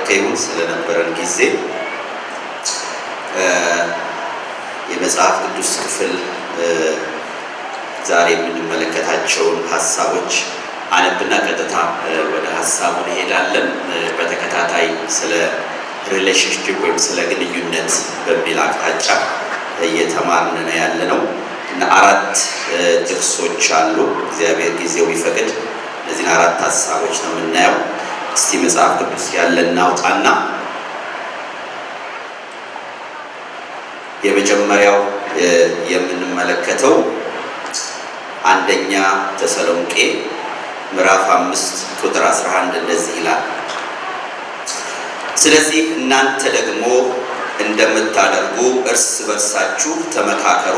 የተባረከ ይሁን ስለነበረን ጊዜ። የመጽሐፍ ቅዱስ ክፍል ዛሬ የምንመለከታቸውን ሀሳቦች አነብና ቀጥታ ወደ ሀሳቡ እንሄዳለን። በተከታታይ ስለ ሪሌሽንሺፕ ወይም ስለ ግንኙነት በሚል አቅጣጫ እየተማርን ነው ያለነው እና 4 ጥቅሶች አሉ። እግዚአብሔር ጊዜው ቢፈቅድ እነዚህን 4 ሀሳቦች ነው የምናየው። እስቲ መጽሐፍ ቅዱስ ያለን እናውጣና የመጀመሪያው የምንመለከተው አንደኛ ተሰሎንቄ ምዕራፍ 5 ቁጥር 11 እንደዚህ ይላል። ስለዚህ እናንተ ደግሞ እንደምታደርጉ እርስ በርሳችሁ ተመካከሩ፣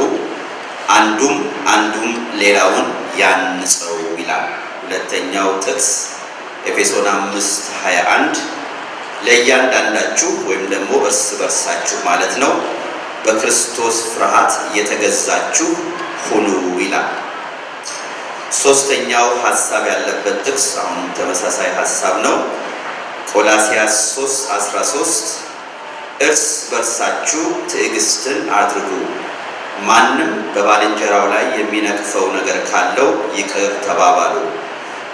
አንዱም ሌላውን ያንጸው ይላል። ሁለተኛው ጥቅስ ኤፌሶን 5:21 ለእያንዳንዳችሁ ወይም ደግሞ እርስ በርሳችሁ ማለት ነው በክርስቶስ ፍርሃት የተገዛችሁ ሁኑ ይላል። ሶስተኛው ሐሳብ ያለበት ጥቅስ አሁን ተመሳሳይ ሐሳብ ነው። ቆላስይስ 3:13 እርስ በርሳችሁ ትዕግስትን አድርጉ፣ ማንም በባልንጀራው ላይ የሚነቅፈው ነገር ካለው ይቅር ተባባሉ፣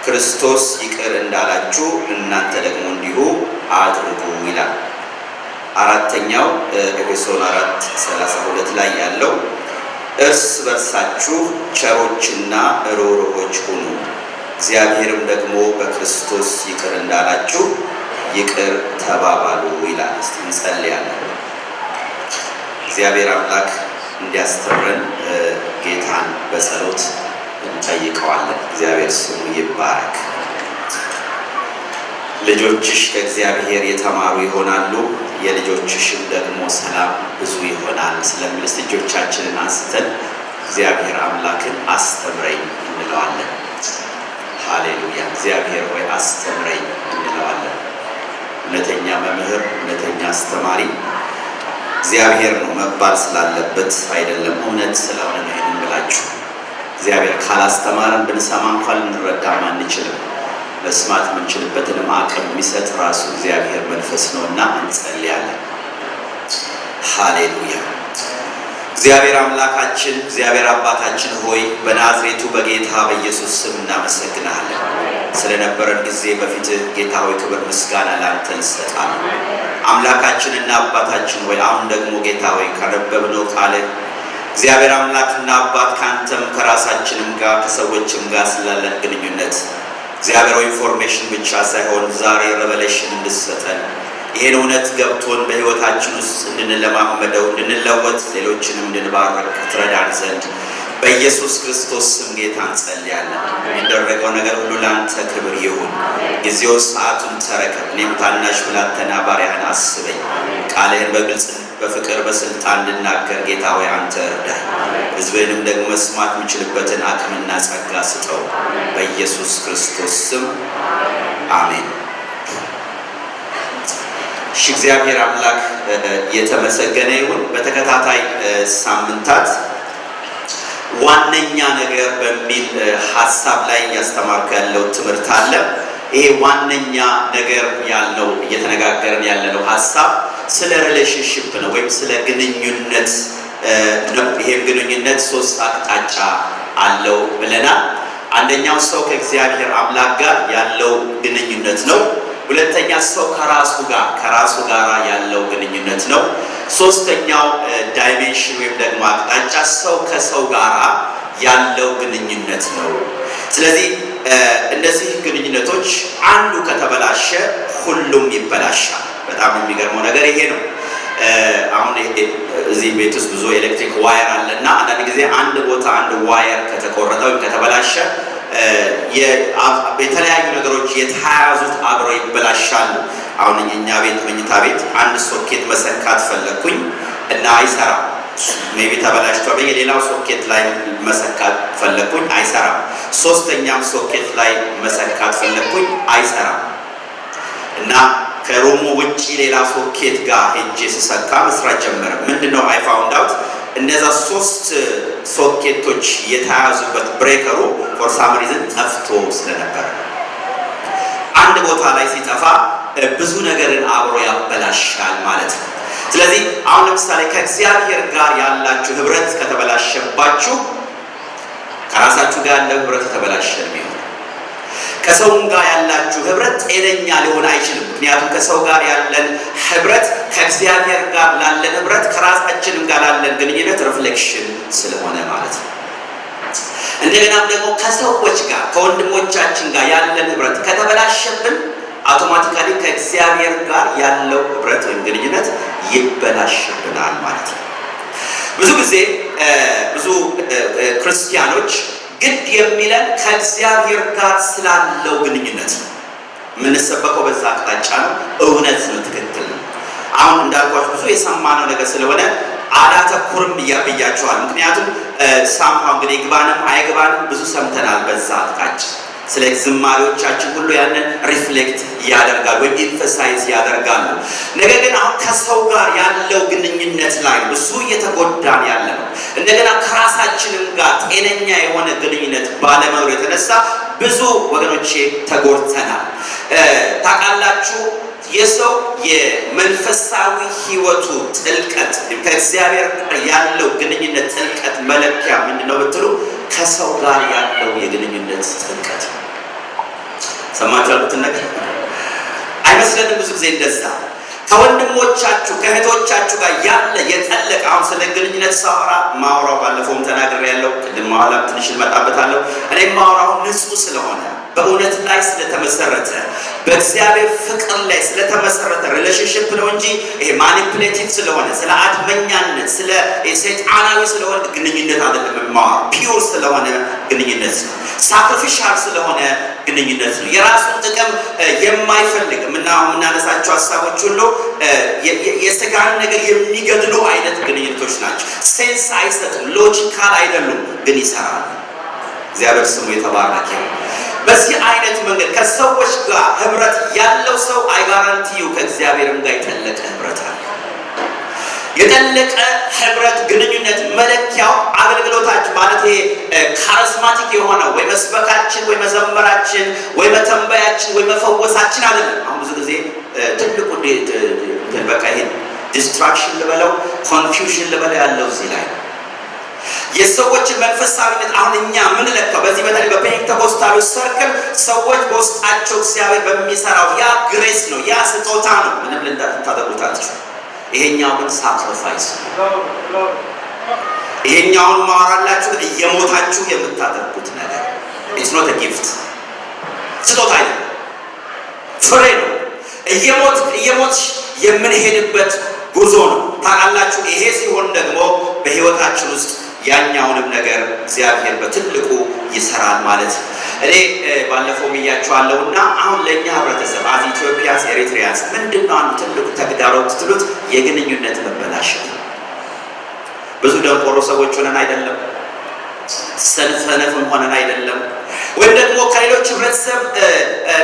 ክርስቶስ ይቅር እንዳላችሁ እናንተ ደግሞ እንዲሁ አድርጉ ይላል። አራተኛው ኤፌሶን 4:32 ላይ ያለው እርስ በርሳችሁ ቸሮችና ርኅሩኆች ሁኑ፣ እግዚአብሔርም ደግሞ በክርስቶስ ይቅር እንዳላችሁ ይቅር ተባባሉ ይላል። እስቲ እንጸልያለን። እግዚአብሔር አምላክ እንዲያስተምረን ጌታን በጸሎት እንጠይቀዋለን። እግዚአብሔር ስሙ ይባረክ። ልጆችሽ ከእግዚአብሔር የተማሩ ይሆናሉ፣ የልጆችሽም ደግሞ ሰላም ብዙ ይሆናል ስለሚል እጆቻችንን አንስተን እግዚአብሔር አምላክን አስተምረኝ እንለዋለን። ሃሌሉያ! እግዚአብሔር ሆይ አስተምረኝ እንለዋለን። እውነተኛ መምህር፣ እውነተኛ አስተማሪ እግዚአብሔር ነው መባል ስላለበት አይደለም፣ እውነት ስለሆነ ነው ይህን ብላችሁ። እግዚአብሔር ካላስተማረን ብንሰማ እንኳን ልንረዳም አንችልም። መስማት የምንችልበትንም አቅም የሚሰጥ ራሱ እግዚአብሔር መንፈስ ነውና እንጸልያለን። ሃሌሉያ! እግዚአብሔር አምላካችን እግዚአብሔር አባታችን ሆይ በናዝሬቱ በጌታ በኢየሱስ ስም እናመሰግናለን። ስለነበረን ጊዜ በፊትህ ጌታ ሆይ ክብር ምስጋና ላንተ እንሰጣለን። አምላካችንና አባታችን ሆይ አሁን ደግሞ ጌታ ሆይ ካነበብነው ቃል እግዚአብሔር አምላክና አባት ካንተም ከራሳችንም ጋር ከሰዎችም ጋር ስላለን ግንኙነት እግዚአብሔር ሆይ ኢንፎርሜሽን ብቻ ሳይሆን ዛሬ ሬቨሌሽን እንድትሰጠን ይሄን እውነት ገብቶን በሕይወታችን ውስጥ እንድንለማመደው እንድንለወጥ ሌሎችንም እንድንባረክ ትረዳን ዘንድ በኢየሱስ ክርስቶስ ስም ጌታ እንጸልያለን። የሚደረገው ነገር ሁሉ ለአንተ ክብር ይሁን። ጊዜው ሰዓቱን ተረከብ። እኔም ታናሽ ብላቴና ባሪያህን አስበኝ። ቃልህን በግልጽ በፍቅር በስልጣን እንድናገር ጌታ ሆይ አንተ እርዳኝ። ሕዝብህንም ደግሞ መስማት የሚችልበትን አቅምና ጸጋ ስጠው በኢየሱስ ክርስቶስ ስም አሜን። እሺ፣ እግዚአብሔር አምላክ የተመሰገነ ይሁን። በተከታታይ ሳምንታት ዋነኛ ነገር በሚል ሐሳብ ላይ እያስተማርኩ ያለው ትምህርት አለ። ይሄ ዋነኛ ነገር ያለው እየተነጋገርን ያለነው ሐሳብ ስለ ሪሌሽንሺፕ ነው ወይም ስለ ግንኙነት ነው። ይሄም ግንኙነት 3 አቅጣጫ አለው ብለናል። አንደኛው ሰው ከእግዚአብሔር አምላክ ጋር ያለው ግንኙነት ነው። ሁለተኛ ሰው ከራሱ ጋር ያለው ግንኙነት ነው። ሶስተኛው ዳይሜንሽን ወይም ደግሞ አቅጣጫ ሰው ከሰው ጋር ያለው ግንኙነት ነው። ስለዚህ እነዚህ ግንኙነቶች አንዱ ከተበላሸ ሁሉም ይበላሻል። በጣም የሚገርመው ነገር ይሄ ነው። አሁን እዚህ ቤት ውስጥ ብዙ ኤሌክትሪክ ዋየር አለና አንዳንድ ጊዜ አንድ ቦታ አንድ ዋየር ከተቆረጠ ወይም ከተበላሸ የተለያዩ ነገሮች የተያያዙት አብረው ይበላሻሉ። አሁን እኛ ቤት መኝታ ቤት አንድ ሶኬት መሰካት ፈለኩኝ እና አይሰራም። ሜቢ ተበላሽቷል። በሌላው ሶኬት ላይ መሰካት ፈለኩኝ፣ አይሰራም። ሶስተኛም ሶኬት ላይ መሰካት ፈለኩኝ፣ አይሰራም። እና ከሩሙ ውጪ ሌላ ሶኬት ጋር ሄጄ ስሰካ መስራት ጀመረ። ምንድነው አይ ፋውንድ አውት እነዛ 3 ሶኬቶች የተያዙበት ብሬከሩ ፎር ሳም ሪዝን ጠፍቶ ስለነበር አንድ ቦታ ላይ ሲጠፋ ብዙ ነገርን አብሮ ያበላሻል ማለት ነው። ስለዚህ አሁን ለምሳሌ ከእግዚአብሔር ጋር ያላችሁ ህብረት ከተበላሸባችሁ ከራሳችሁ ጋር ያለው ህብረት የተበላሸ ነው። ከሰውም ጋር ያላችሁ ህብረት ጤነኛ ሊሆን አይችልም። ምክንያቱም ከሰው ጋር ያለን ህብረት ከእግዚአብሔር ጋር ላለን ህብረት ከራሳችንም ጋር ላለን ግንኙነት ሪፍሌክሽን ስለሆነ ማለት ነው። እንደገናም ደግሞ ከሰዎች ጋር ከወንድሞቻችን ጋር ያለን ህብረት ከተበላሸብን አውቶማቲካሊ ከእግዚአብሔር ጋር ያለው ህብረት ወይም ግንኙነት ይበላሽብናል ማለት ነው። ብዙ ጊዜ ብዙ ክርስቲያኖች ግድ የሚለን ከእግዚአብሔር ጋር ስላለው ግንኙነት ነው። የምንሰበከው በዛ አቅጣጫ ነው። እውነት ነው፣ ትክክል ነው። አሁን እንዳልኳችሁ ብዙ የሰማነው ነገር ስለሆነ አላተኩርም ብያችኋል። ምክንያቱም ሳምሃው እንግዲህ ግባንም አይግባንም ብዙ ሰምተናል በዛ አቅጣጫ። ስለ ዝማሬዎቻችን ሁሉ ያንን ሪፍሌክት ያደርጋል ወይም ኢንፈሳይዝ ያደርጋሉ። ነገር ግን አሁን ከሰው ጋር ያለው ግንኙነት ላይ ብዙ እየተጎዳን ያለ ነው። እንደገና ከራሳችንም ጋር ጤነኛ የሆነ ግንኙነት ባለመኖር የተነሳ ብዙ ወገኖቼ ተጎድተናል። ታውቃላችሁ የሰው የመንፈሳዊ ህይወቱ ጥልቀት ከእግዚአብሔር ጋር ያለው ግንኙነት ጥልቀት መለኪያ ምንድነው ብትሉ ከሰው ጋር ያለው የግንኙነት ጥልቀት። ሰማችሁ ያልኩትን ነገር አይመስለንም? ብዙ ጊዜ እንደዛ ከወንድሞቻችሁ ከእህቶቻችሁ ጋር ያለ የጠለቀ አሁን ስለ ግንኙነት ሳወራ ማውራው ባለፈውም ተናግሬያለሁ። ቅድም ማውራም ትንሽ ልመጣበታለሁ። እኔም ማውራው ንጹህ ስለሆነ በእውነት ላይ ስለተመሰረተ በእግዚአብሔር ፍቅር ላይ ስለተመሰረተ ሪሌሽንሺፕ ነው እንጂ ይሄ ማኒፑሌቲቭ ስለሆነ ስለ አድመኛነት ስለ ሰይጣናዊ ስለሆነ ግንኙነት አይደለም። ማውራው ፒውር ስለሆነ ግንኙነት ነው። ሳክሪፊሻል ስለሆነ ግንኙነት ነው። የራሱን ጥቅም የማይፈልግ የምናነሳቸው ሀሳቦች ሁሉ የስጋን ነገር የሚገድሉ አይነት ግንኙነቶች ናቸው። ሴንስ አይሰጡም፣ ሎጂካል አይደሉም፣ ግን ይሰራሉ። እግዚአብሔር ስሙ የተባረከ። በዚህ አይነት መንገድ ከሰዎች ጋር ህብረት ያለው ሰው አይጋራንቲው ከእግዚአብሔርም ጋር የጠለቀ ህብረት አለ። የጠለቀ ህብረት ግንኙነት መለኪያው አገልግሎታችን ማለት ይሄ ካሪስማቲክ የሆነው ወይ መስበካችን ወይ መዘመራችን ወይ መተንበያችን ወይ መፈወሳችን አይደለም። አሁን ብዙ ጊዜ ትልቁ በቃ ይሄ ዲስትራክሽን ልበለው ኮንፊውዥን ልበለው ያለው እዚህ ላይ የሰዎችን መንፈሳዊነት አሁን እኛ ምን ለካው በዚህ በተለይ በፔንቴኮስታሉ ሰርክል ሰዎች በውስጣቸው እግዚአብሔር በሚሰራው ያ ግሬስ ነው፣ ያ ስጦታ ነው። ምንም ልታደርጉታችሁ። ይሄኛው ግን ሳክሪፋይስ ነው። ይሄኛውን ማወራላችሁ እየሞታችሁ የምታደርጉት ነገር ኢትስ ኖት አ ጊፍት፣ ስጦታ አይደለም፣ ፍሬ ነው። እየሞት የምንሄድበት ጉዞ ነው። ታውቃላችሁ። ይሄ ሲሆን ደግሞ በህይወታችን ውስጥ ያኛውንም ነገር እግዚአብሔር በትልቁ ይሰራል ማለት ነው። እኔ ባለፈው ብያችኋለሁና አሁን ለእኛ ህብረተሰብ አዚ ኢትዮጵያስ ኤሪትሪያስ ምንድነው አንዱ ትልቁ ተግዳሮት ትሉት የግንኙነት መበላሸት። ብዙ ደንቆሮ ሰዎች ሆነን አይደለም፣ ሰነፍም ሆነን አይደለም፣ ወይም ደግሞ ከሌሎች ህብረተሰብ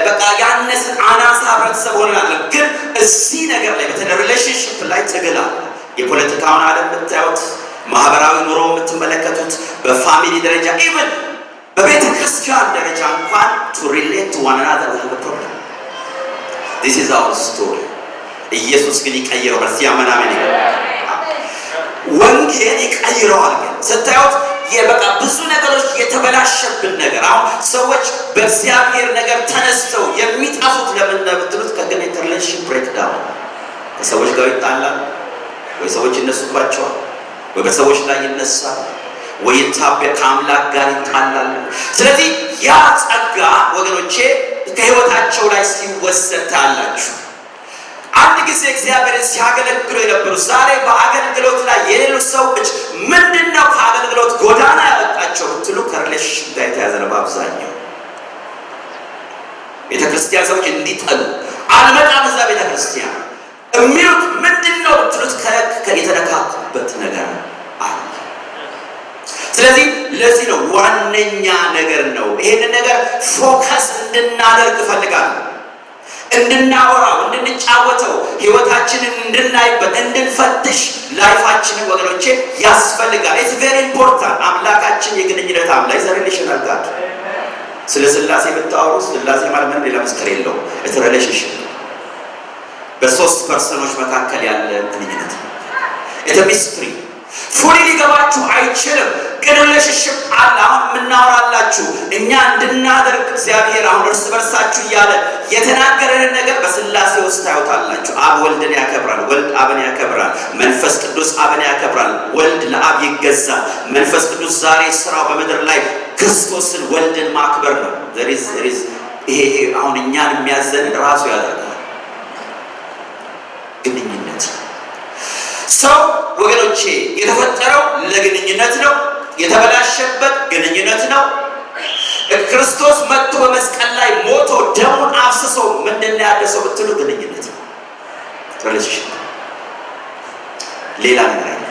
በቃ ያነስን አናሳ ህብረተሰብ ሆነን አይደለም። ግን እዚህ ነገር ላይ በተለይ ሪሌሽንሺፕ ላይ ትግል አለ። የፖለቲካውን ዓለም ብታዩት፣ ማህበራዊ ኑሮ የምትመለከቱት፣ በፋሚሊ ደረጃ ኢቭን በቤተ ክርስቲያን ደረጃ እንኳን to relate to one another we have a problem. This is our story. ኢየሱስ ግን ይቀይረዋል። ሲያመናመን ወንጌል ይቀይረዋል። ግን ስታዩት የበቃ ብዙ ነገሮች የተበላሸብን ነገር አሁን ሰዎች በእግዚአብሔር ነገር ተነስተው የሚጠፉት ለምን እንደምትሉት ከግንኙነት ሪሌሽን ብሬክዳውን ከሰዎች ጋር ይጣላል ወይ ሰዎች ይነሱባቸዋል ወይ በሰዎች ላይ ይነሳል ወይ ከአምላክ ጋር ይጣላል። ስለዚህ ያ ጸጋ ወገኖቼ ከህይወታቸው ላይ ሲወሰድ ታያላችሁ። አንድ ጊዜ እግዚአብሔርን ሲያገለግሉ የነበሩ ዛሬ በአገልግሎት ላይ የሌሉ ሰዎች ምንድነው ከአገልግሎት ጎዳና ያወጣቸው ብትሉ ከሪሌሽን ጋር የተያዘ ነው። በአብዛኛው ቤተክርስቲያን ሰዎች እንዲጠሉ አልመጣም እዛ ቤተክርስቲያን የሚሉት ምንድነው ብትሉት የተነካኩበት ነገር አለ። ስለዚህ ለዚህ ነው ዋነኛ ነገር ነው። ይሄንን ነገር ፎከስ እንድናደርግ እፈልጋለሁ። እንድናወራው፣ እንድንጫወተው፣ ህይወታችንን እንድናይበት፣ እንድንፈትሽ ላይፋችንን ወገኖቼ ያስፈልጋል። ኢትስ ቬሪ ኢምፖርታንት። አምላካችን የግንኙነት አምላክ ሪሌሽናል ጋር ስለ ስላሴ ብታወሩ ስላሴ ማለት ምን ሌላ ምስጢር የለውም። ኢትስ ሪሌሽንሺፕ በሶስት ፐርሰኖች መካከል ያለ ግንኙነት ነው። ሚስትሪ ፉሊ ሊገባችሁ አይችልም፣ ግን ሪሌሽንሺፕ አለ። አሁን የምናወራላችሁ እኛ እንድናደርግ እግዚአብሔር አሁን እርስ በርሳችሁ እያለ የተናገረንን ነገር በስላሴ ውስጥ ታዩታላችሁ። አብ ወልድን ያከብራል፣ ወልድ አብን ያከብራል፣ መንፈስ ቅዱስ አብን ያከብራል፣ ወልድ ለአብ ይገዛል። መንፈስ ቅዱስ ዛሬ ስራው በምድር ላይ ክርስቶስን ወልድን ማክበር ነው። ይሄ አሁን እኛን የሚያዘንን ራሱ ያደርጋል። ግንኙነት ሰው ወገኖቼ የተፈጠረው ለግንኙነት ነው። የተበላሸበት ግንኙነት ነው። ክርስቶስ መጥቶ በመስቀል ላይ ሞቶ ደሙን አፍስሶ ምንድን ነው ያደሰው ብትሉ ግንኙነት ነው። ሪሌሽን ሌላ ነገር አይደለም።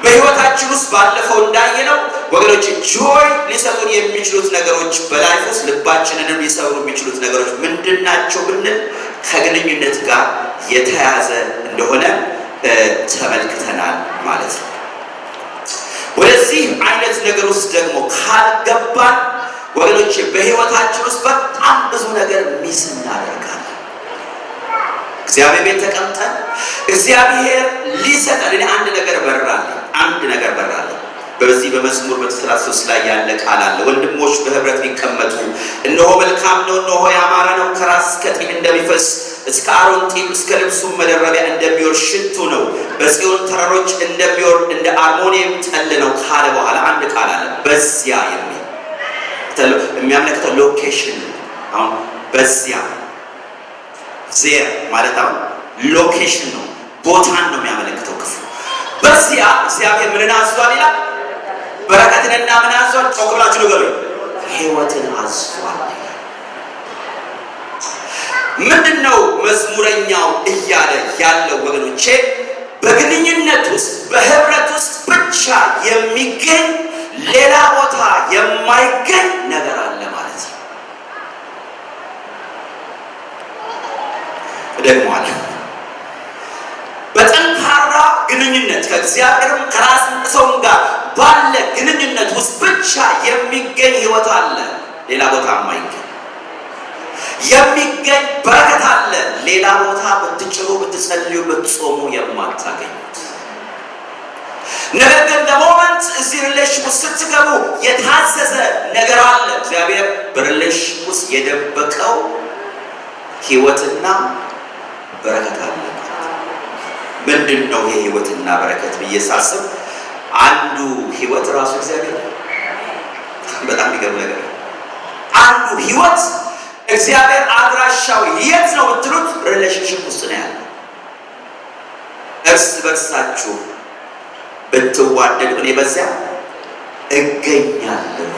በህይወታችን ውስጥ ባለፈው እንዳየነው ወገኖቼ ጆይ ሊሰጡን የሚችሉት ነገሮች በላይፍ ውስጥ ልባችንንም ሊሰብሩ የሚችሉት ነገሮች ምንድናቸው ብንል ከግንኙነት ጋር የተያያዘ እንደሆነ ተመልክተናል ማለት ነው። ወደዚህ አይነት ነገር ውስጥ ደግሞ ካልገባን ወገኖቼ በህይወታችን ውስጥ በጣም ብዙ ነገር ሚስ እናደርጋለን። እግዚአብሔር ቤት ተቀምጠን እግዚአብሔር ሊሰጠን እኔ አንድ ነገር በራለሁ። በዚህ በመዝሙር 133 ላይ ያለ ቃል አለ። ወንድሞች በህብረት ቢቀመጡ እነሆ መልካም ነው፣ እነሆ ያማረ ነው። ከራስ እስከ ጢም እንደሚፈስ እስከ አሮን ጢም እስከ ልብሱ መደረቢያ እንደሚወርድ ሽቱ ነው። በጽዮን ተራሮች እንደሚወርድ እንደ አርሞኒየም ጠል ነው ካለ በኋላ አንድ ቃል አለ። በዚያ የሚያመለክተው ሎኬሽን። አሁን በዚያ ዜር ማለት አሁን ሎኬሽን ነው፣ ቦታን ነው የሚያመለክተው ክፍሉ። በዚያ እግዚአብሔር ምንን አዟል ይላል? በረከትንና ምን አዟል? ጮክ ብላችሁ ንገሩኝ። ህይወትን አዟል። ምንድነው መዝሙረኛው እያለ ያለው ወገኖቼ? በግንኙነት ውስጥ በህብረት ውስጥ ብቻ የሚገኝ ሌላ ቦታ የማይገኝ ነገር አለ ማለት ነው። ደግሞአለሁ። በጠንካራ ግንኙነት ከእግዚአብሔርም ከራስም ሰውም ጋር ባለ ግንኙነት ውስጥ ብቻ የሚገኝ ህይወት አለ፣ ሌላ ቦታ የማይገኝ የሚገኝ በረከት አለ፣ ሌላ ቦታ ብትጭሩ ብትጸልዩ ብትጾሙ የማታገኙት። ነገር ግን ለሞመንት እዚህ ሪሌሽን ውስጥ ስትገቡ የታዘዘ ነገር አለ። እግዚአብሔር በሪሌሽን ውስጥ የደበቀው ህይወትና በረከት አለ። ምንድን ነው ይሄ ህይወትና በረከት ብዬ ሳስብ አንዱ ህይወት ራሱ እግዚአብሔር ነው። በጣም የሚገርም ነገር አንዱ ህይወት እግዚአብሔር አድራሻው የት ነው ብትሉት ሪሌሽንሺፕ ውስጥ ነው ያለው። እርስ በርሳችሁ ብትዋደዱ እኔ በዚያ እገኛለሁ።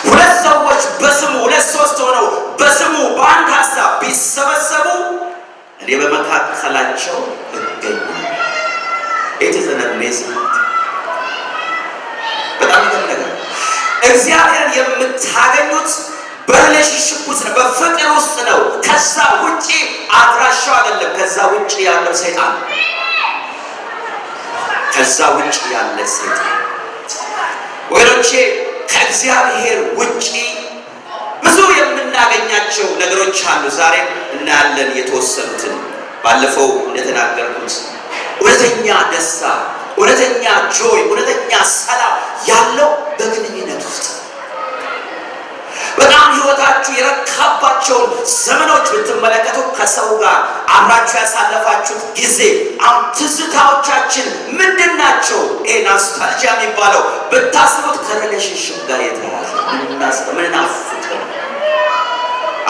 ሁለት ሰዎች በስሙ ሁለት ሶስት ሆነው በስሙ በአንድ ሀሳብ ቢሰበሰቡ እኔ በመካከላቸው እገኛለሁ። በጣም ነገር እግዚአብሔርን የምታገኙት በሪሌሽንሺፕ ውስጥ ነው፣ በፍቅር ውስጥ ነው። ከዛ ውጪ አድራሻው አይደለም። ከዛ ውጪ ያለው ሰይጣን ወገኖቼ ከእግዚአብሔር ውጪ ብዙ የምናገኛቸው ነገሮች አሉ። ዛሬም እናያለን የተወሰኑትን። ባለፈው እንደተናገርኩት እውነተኛ ደስታ፣ እውነተኛ ጆይ፣ እውነተኛ ሰላም ያለው በግንኙነት ውስጥ በጣም ህይወታችሁ የረካባቸውን ዘመኖች ብትመለከቱ ከሰው ጋር አብራችሁ ያሳለፋችሁት ጊዜ አሁን ትዝታዎቻችን ምንድን ናቸው? ናስታልጂያ የሚባለው ብታስቡት ከሪሌሽንሺፕ ጋር የተያያዘ ምን ናፍቅ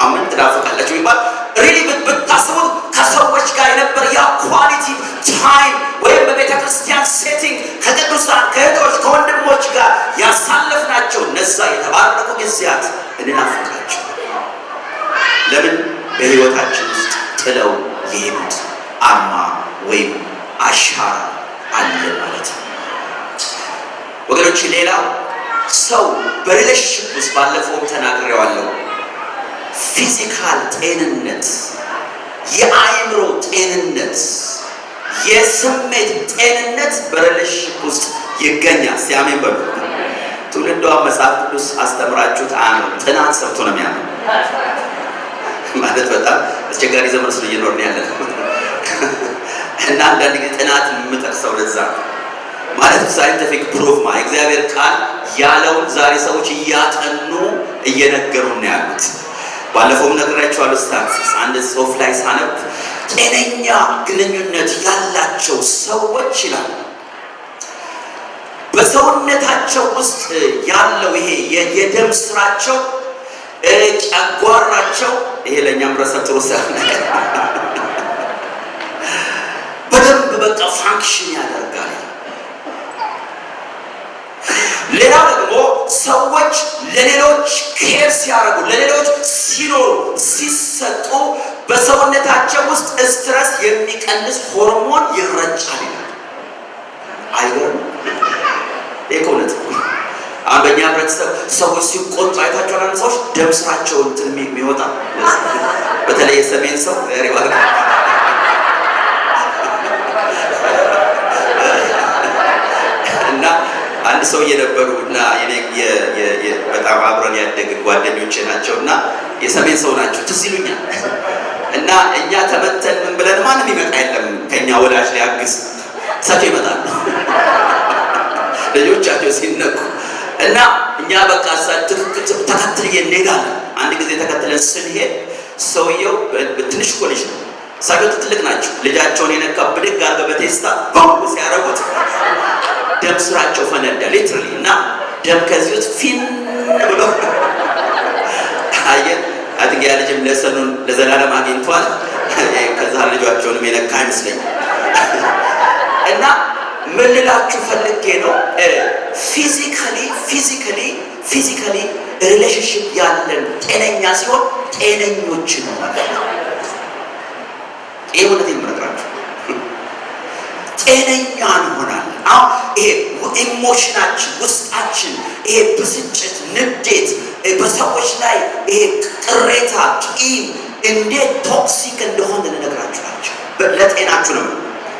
አሁን ትናፍቃላችሁ የሚባል ሪሊ ብታስቡት ከሰዎች ጋር የነበር ያ ኳሊቲ ታይም ወይም በቤተ ክርስቲያን ሴቲንግ ከቅዱሳን ከእህቶች ከወንድሞች ጋር ያሳለፍናቸው እነዛ የተባረኩ ጊዜያት እንናፍቃቸው። ለምን? በህይወታችን ውስጥ ጥለው የሄዱት አርማ ወይም አሻራ አለ ማለት ነው ወገኖች። ሌላው ሰው በሪሌሽንሺፕ ውስጥ ባለፈውም ተናግሬዋለሁ፣ ፊዚካል ጤንነት፣ የአእምሮ ጤንነት፣ የስሜት ጤንነት በሪሌሽንሺፕ ውስጥ ይገኛል። ሲያሜን በሉ። ትውልዷ መጽሐፍ ቅዱስ አስተምራችሁት አያምንም፣ ጥናት ሰርቶ ነው የሚያምነው። ማለት በጣም አስቸጋሪ ዘመን ውስጥ እየኖርን ያለነው እና አንዳንድ ጊዜ ጥናት የምጠቅሰው ለዛ ማለት ሳይንቲፊክ ፕሩፍ ማለት እግዚአብሔር ቃል ያለውን ዛሬ ሰዎች እያጠኑ እየነገሩን ያሉት። ባለፈውም ነግሬያቸዋለሁ። ስታትስቲክስ አንድ ጽሑፍ ላይ ሳነብ ጤነኛ ግንኙነት ያላቸው ሰዎች ይላል በሰውነታቸው ውስጥ ያለው ይሄ የደም ስራቸው ጨጓራቸው ይሄ ለኛም ረሰጥሩ በደንብ በቃ ፋንክሽን ያደርጋል። ሌላው ደግሞ ሰዎች ለሌሎች ኬር ሲያደርጉ ለሌሎች ሲኖሩ ሲሰጡ በሰውነታቸው ውስጥ ስትረስ የሚቀንስ ሆርሞን ይረጫል ይላል። አይገርም? ኢኮኖሚ አሁን በእኛ ህብረተሰብ ሰዎች ሲቆጡ አይታችኋል። አንድ ሰዎች ደም ስራቸው እንትን የሚወጣ በተለይ የሰሜን ሰው እና አንድ ሰው እየነበሩ እና በጣም አብረን ያደግን ጓደኞቼ ናቸው እና የሰሜን ሰው ናቸው ትዝ ይሉኛል። እና እኛ ተመተን ምን ብለን ማንም ይመጣ የለም ከኛ ወላጅ ሊያግዝ እሳቸው ይመጣሉ ልጆቻቸው ሲነኩ እና እኛ በቃ ተከትለን እንሄዳለን። አንድ ጊዜ ተከትለን ስንሄድ ሰውየው ትንሽ እኮ ልጅ ነው፣ እሳቸው ትልቅ ናቸው። ልጃቸውን የነካ ብድግ አድርገው በቴስታ ባው ሲያረጉት ደም ስራቸው ፈነዳ ሊትራሊ። እና ደም ከዚህ ውስጥ ፊን ብሎ አየን። አጥቂያ ልጅም ለሰኑን ለዘላለም አግኝቷል። ከዛ ልጇቸውንም የነካ አይመስለኝም። እና ምን ልላችሁ ፈልጌ ነው ፊዚካሊ ሪሌሽንሽፕ ያለን ጤነኛ ሲሆን ጤነኞች ነው ማለት ነው። ይሄ ወደ ተመረጥራችሁ ጤነኛ እንሆናለን። አሁን ይሄ ኢሞሽናችን ውስጣችን ይሄ ብስጭት፣ ንዴት፣ በሰዎች ላይ ይሄ ቅሬታ፣ ቂም እንዴት ቶክሲክ እንደሆነ ልነግራችሁ ናቸው። ለጤናችሁ ነው።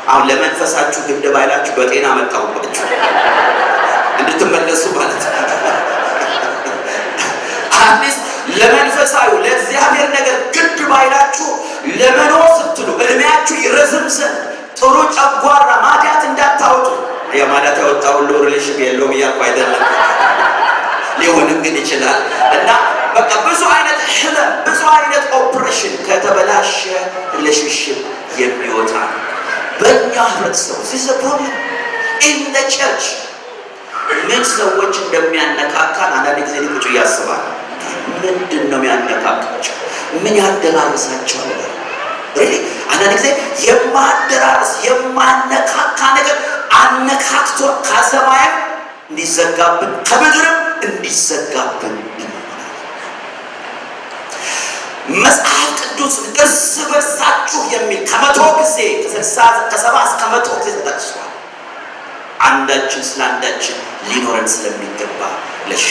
አሁን ለመንፈሳችሁ ግድ ባይላችሁ በጤና መጣሁባችሁ እንድትመለሱ ማለት ነው። አዲስ ለመንፈሳዊ ለእግዚአብሔር ነገር ግድ ባይላችሁ ለመኖር ስትሉ እድሜያችሁ ይረዝም ዘንድ ጥሩ ጨጓራ ማዲያት እንዳታወጡ። የማዲያት ያወጣው ሁሉ ሪሌሽን የለውም እያልኩ አይደለም፣ ሊሆንም ግን ይችላል። እና በቃ ብዙ አይነት ህመም ብዙ አይነት ኦፕሬሽን ከተበላሸ ሪሌሽንሽፕ የሚወጣ በእኛ ህብረተሰብ this is a problem in the church። ምን ሰዎች እንደሚያነካካን አንዳንድ ጊዜ ሊቁጭ ያስባል። ምንድን ነው የሚያነካካቸው? ምን ያደራርሳቸዋል? አንዳንድ ጊዜ የማደራርስ የማነካካ ነገር አነካክቶ ከሰማይም እንዲዘጋብን ከምድርም እንዲዘጋብን መጽሐፍ ቅዱስ እርስ በርሳችሁ የሚል ከመቶ ጊዜ ከሰባ እስከ መቶ ጊዜ ተጠቅሷል። አንዳችን ስለ አንዳችን ሊኖረን ስለሚገባ ለሽ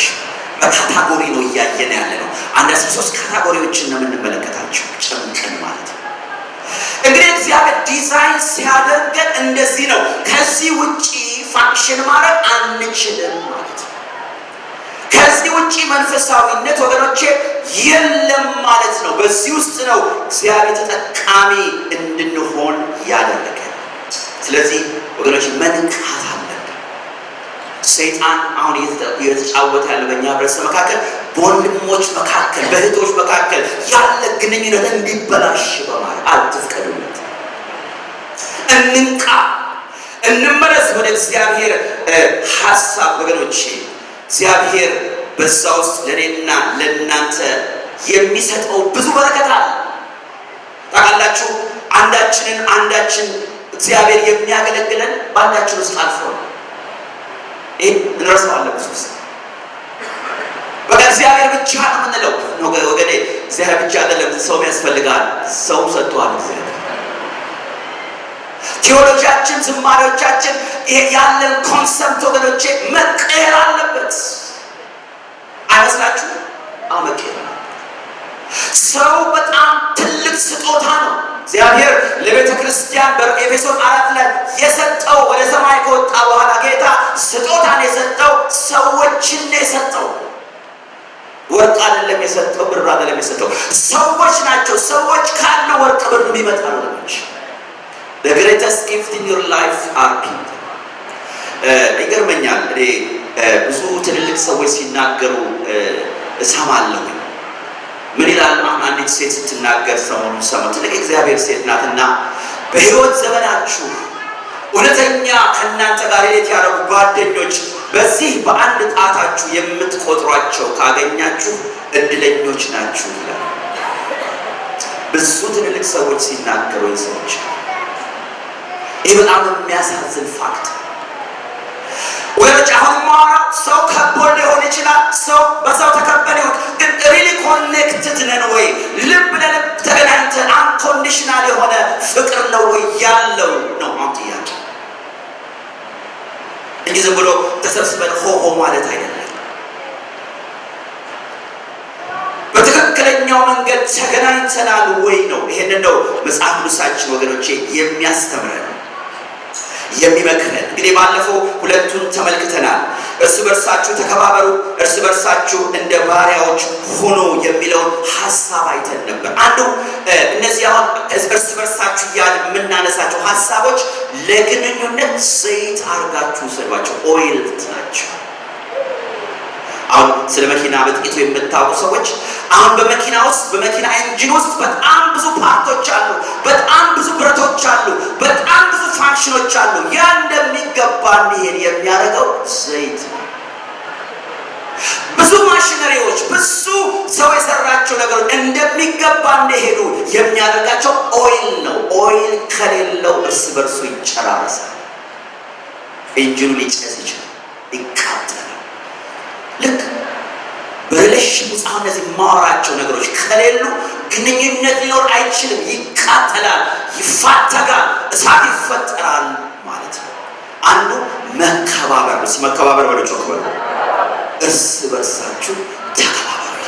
በካታጎሪ ነው እያየን ያለ ነው። አንዳንድ ሶስት ካታጎሪዎችን ነው የምንመለከታቸው ጭምቅን ማለት ነው። እንግዲህ እግዚአብሔር ዲዛይን ሲያደርገን እንደዚህ ነው። ከዚህ ውጪ ፋንክሽን ማድረግ አንችልም ማለት ነው። ከዚህ ውጪ መንፈሳዊነት ወገኖቼ የለም ማለት ነው። በዚህ ውስጥ ነው እግዚአብሔር ተጠቃሚ እንድንሆን ያደረገ። ስለዚህ ወገኖች መንቃት አለብን። ሰይጣን አሁን እየተጫወተ ያለው በእኛ ህብረተሰብ መካከል፣ በወንድሞች መካከል፣ በእህቶች መካከል ያለ ግንኙነት እንዲበላሽ በማለት አትፍቀዱለት። እንንቃ፣ እንመለስ ወደ እግዚአብሔር ሀሳብ ወገኖቼ። እግዚአብሔር በዛ ውስጥ ለእኔና ለእናንተ የሚሰጠው ብዙ በረከት አለ። ታውቃላችሁ፣ አንዳችን እግዚአብሔር የሚያገለግለን በአንዳችን ውስጥ አልፎ ነው። ይህ እንረሳዋለን ብዙ ጊዜ። በቃ እግዚአብሔር ብቻ ነው የምንለው ወገኔ። እግዚአብሔር ብቻ አይደለም፣ ሰውም ያስፈልጋል። ሰው ሰጥቷል እግዚአብሔር። ቴዎሎጂያችን፣ ዝማሬዎቻችን ያለን ኮንሰፕት ወገኖቼ መቀየር አለበት። አይመስላችሁ? መቀየር ሰው በጣም ትልቅ ስጦታ ነው። እግዚአብሔር ለቤተ ክርስቲያን በኤፌሶን 4 ላይ የሰጠው ወደ ሰማይ ከወጣ በኋላ ጌታ ስጦታን የሰጠው ሰዎችን የሰጠው ወርቅ አይደለም የሰጠው፣ ብር አይደለም የሰጠው፣ ሰዎች ናቸው። ሰዎች ካለ ወርቅ ብር ይመጣሉ። the greatest gift in your life are people። ይገርመኛል። እኔ ብዙ ትልልቅ ሰዎች ሲናገሩ እሰማለሁ። ምን ይላል? አንዲት ሴት ስትናገር ሰሞኑን ሰማሁ። ትልቅ እግዚአብሔር ሴት ናትና በህይወት ዘመናችሁ እውነተኛ ከእናንተ ጋር ያደረጉ ጓደኞች በዚህ በአንድ ጣታችሁ የምትቆጥሯቸው ካገኛችሁ እድለኞች ናችሁ ይላል። ብዙ ትልልቅ ሰዎች ሲናገሩ ሰዎች ይህ በጣም የሚያሳዝን ፋክት። ወይስ አሁን ማውራት ሰው ከቦል ሊሆን ይችላል። ሰው በሰው ተከበለ ይሁን፣ ግን ሪሊ ኮኔክትድ ነን ወይ? ልብ ለልብ ተገናኝተን አንኮንዲሽናል የሆነ ፍቅር ነው ወይ ያለው ነው አንጥያቄ እንጂ ዝም ብሎ ተሰብስበን ሆሆ ማለት አይደለም። በትክክለኛው መንገድ ተገናኝተናል ወይ ነው። ይሄንን ነው መጽሐፍ ቅዱሳችን ወገኖቼ የሚያስተምረን የሚመክረን። እንግዲህ ባለፈው ሁለቱን ተመልክተናል። እርስ በርሳችሁ ተከባበሩ፣ እርስ በርሳችሁ እንደ ባሪያዎች ሆኖ የሚለውን ሐሳብ አይተን ነበር። አንዱ እነዚህ አሁን እርስ በርሳችሁ እያልን የምናነሳቸው ሐሳቦች ለግንኙነት ዘይት አድርጋችሁ ሰዷቸው፣ ኦይል ናቸው። አሁን ስለ መኪና በጥቂቱ የምታውቁ ሰዎች አሁን በመኪና ውስጥ በመኪና ኢንጂን ውስጥ በጣም ብዙ ፓርቶች አሉ፣ በጣም ብዙ ብረቶች አሉ፣ በጣም ብዙ ፋንክሽኖች አሉ። ያ እንደሚገባ እንዲሄድ የሚያደርገው ዘይት ነው። ብዙ ማሽነሪዎች፣ ብዙ ሰው የሰራቸው ነገሮች እንደሚገባ እንዲሄዱ የሚያደርጋቸው ኦይል ነው። ኦይል ከሌለው እርስ በርሱ ይጨራረሳል፣ ኢንጂኑ ሊጨስ ይችላል፣ ይቃጠላል። ልክ በሪሌሽን ውስጥ አሁን እነዚህ የማወራቸው ነገሮች ከሌሉ ግንኙነት ሊኖር አይችልም። ይቃጠላል፣ ይፋተጋል፣ እሳት ይፈጠራል ማለት ነው። አንዱ መከባበር ነው። መከባበር ወደ ጮክ በሉ። እርስ በርሳችሁ ተከባበሩ።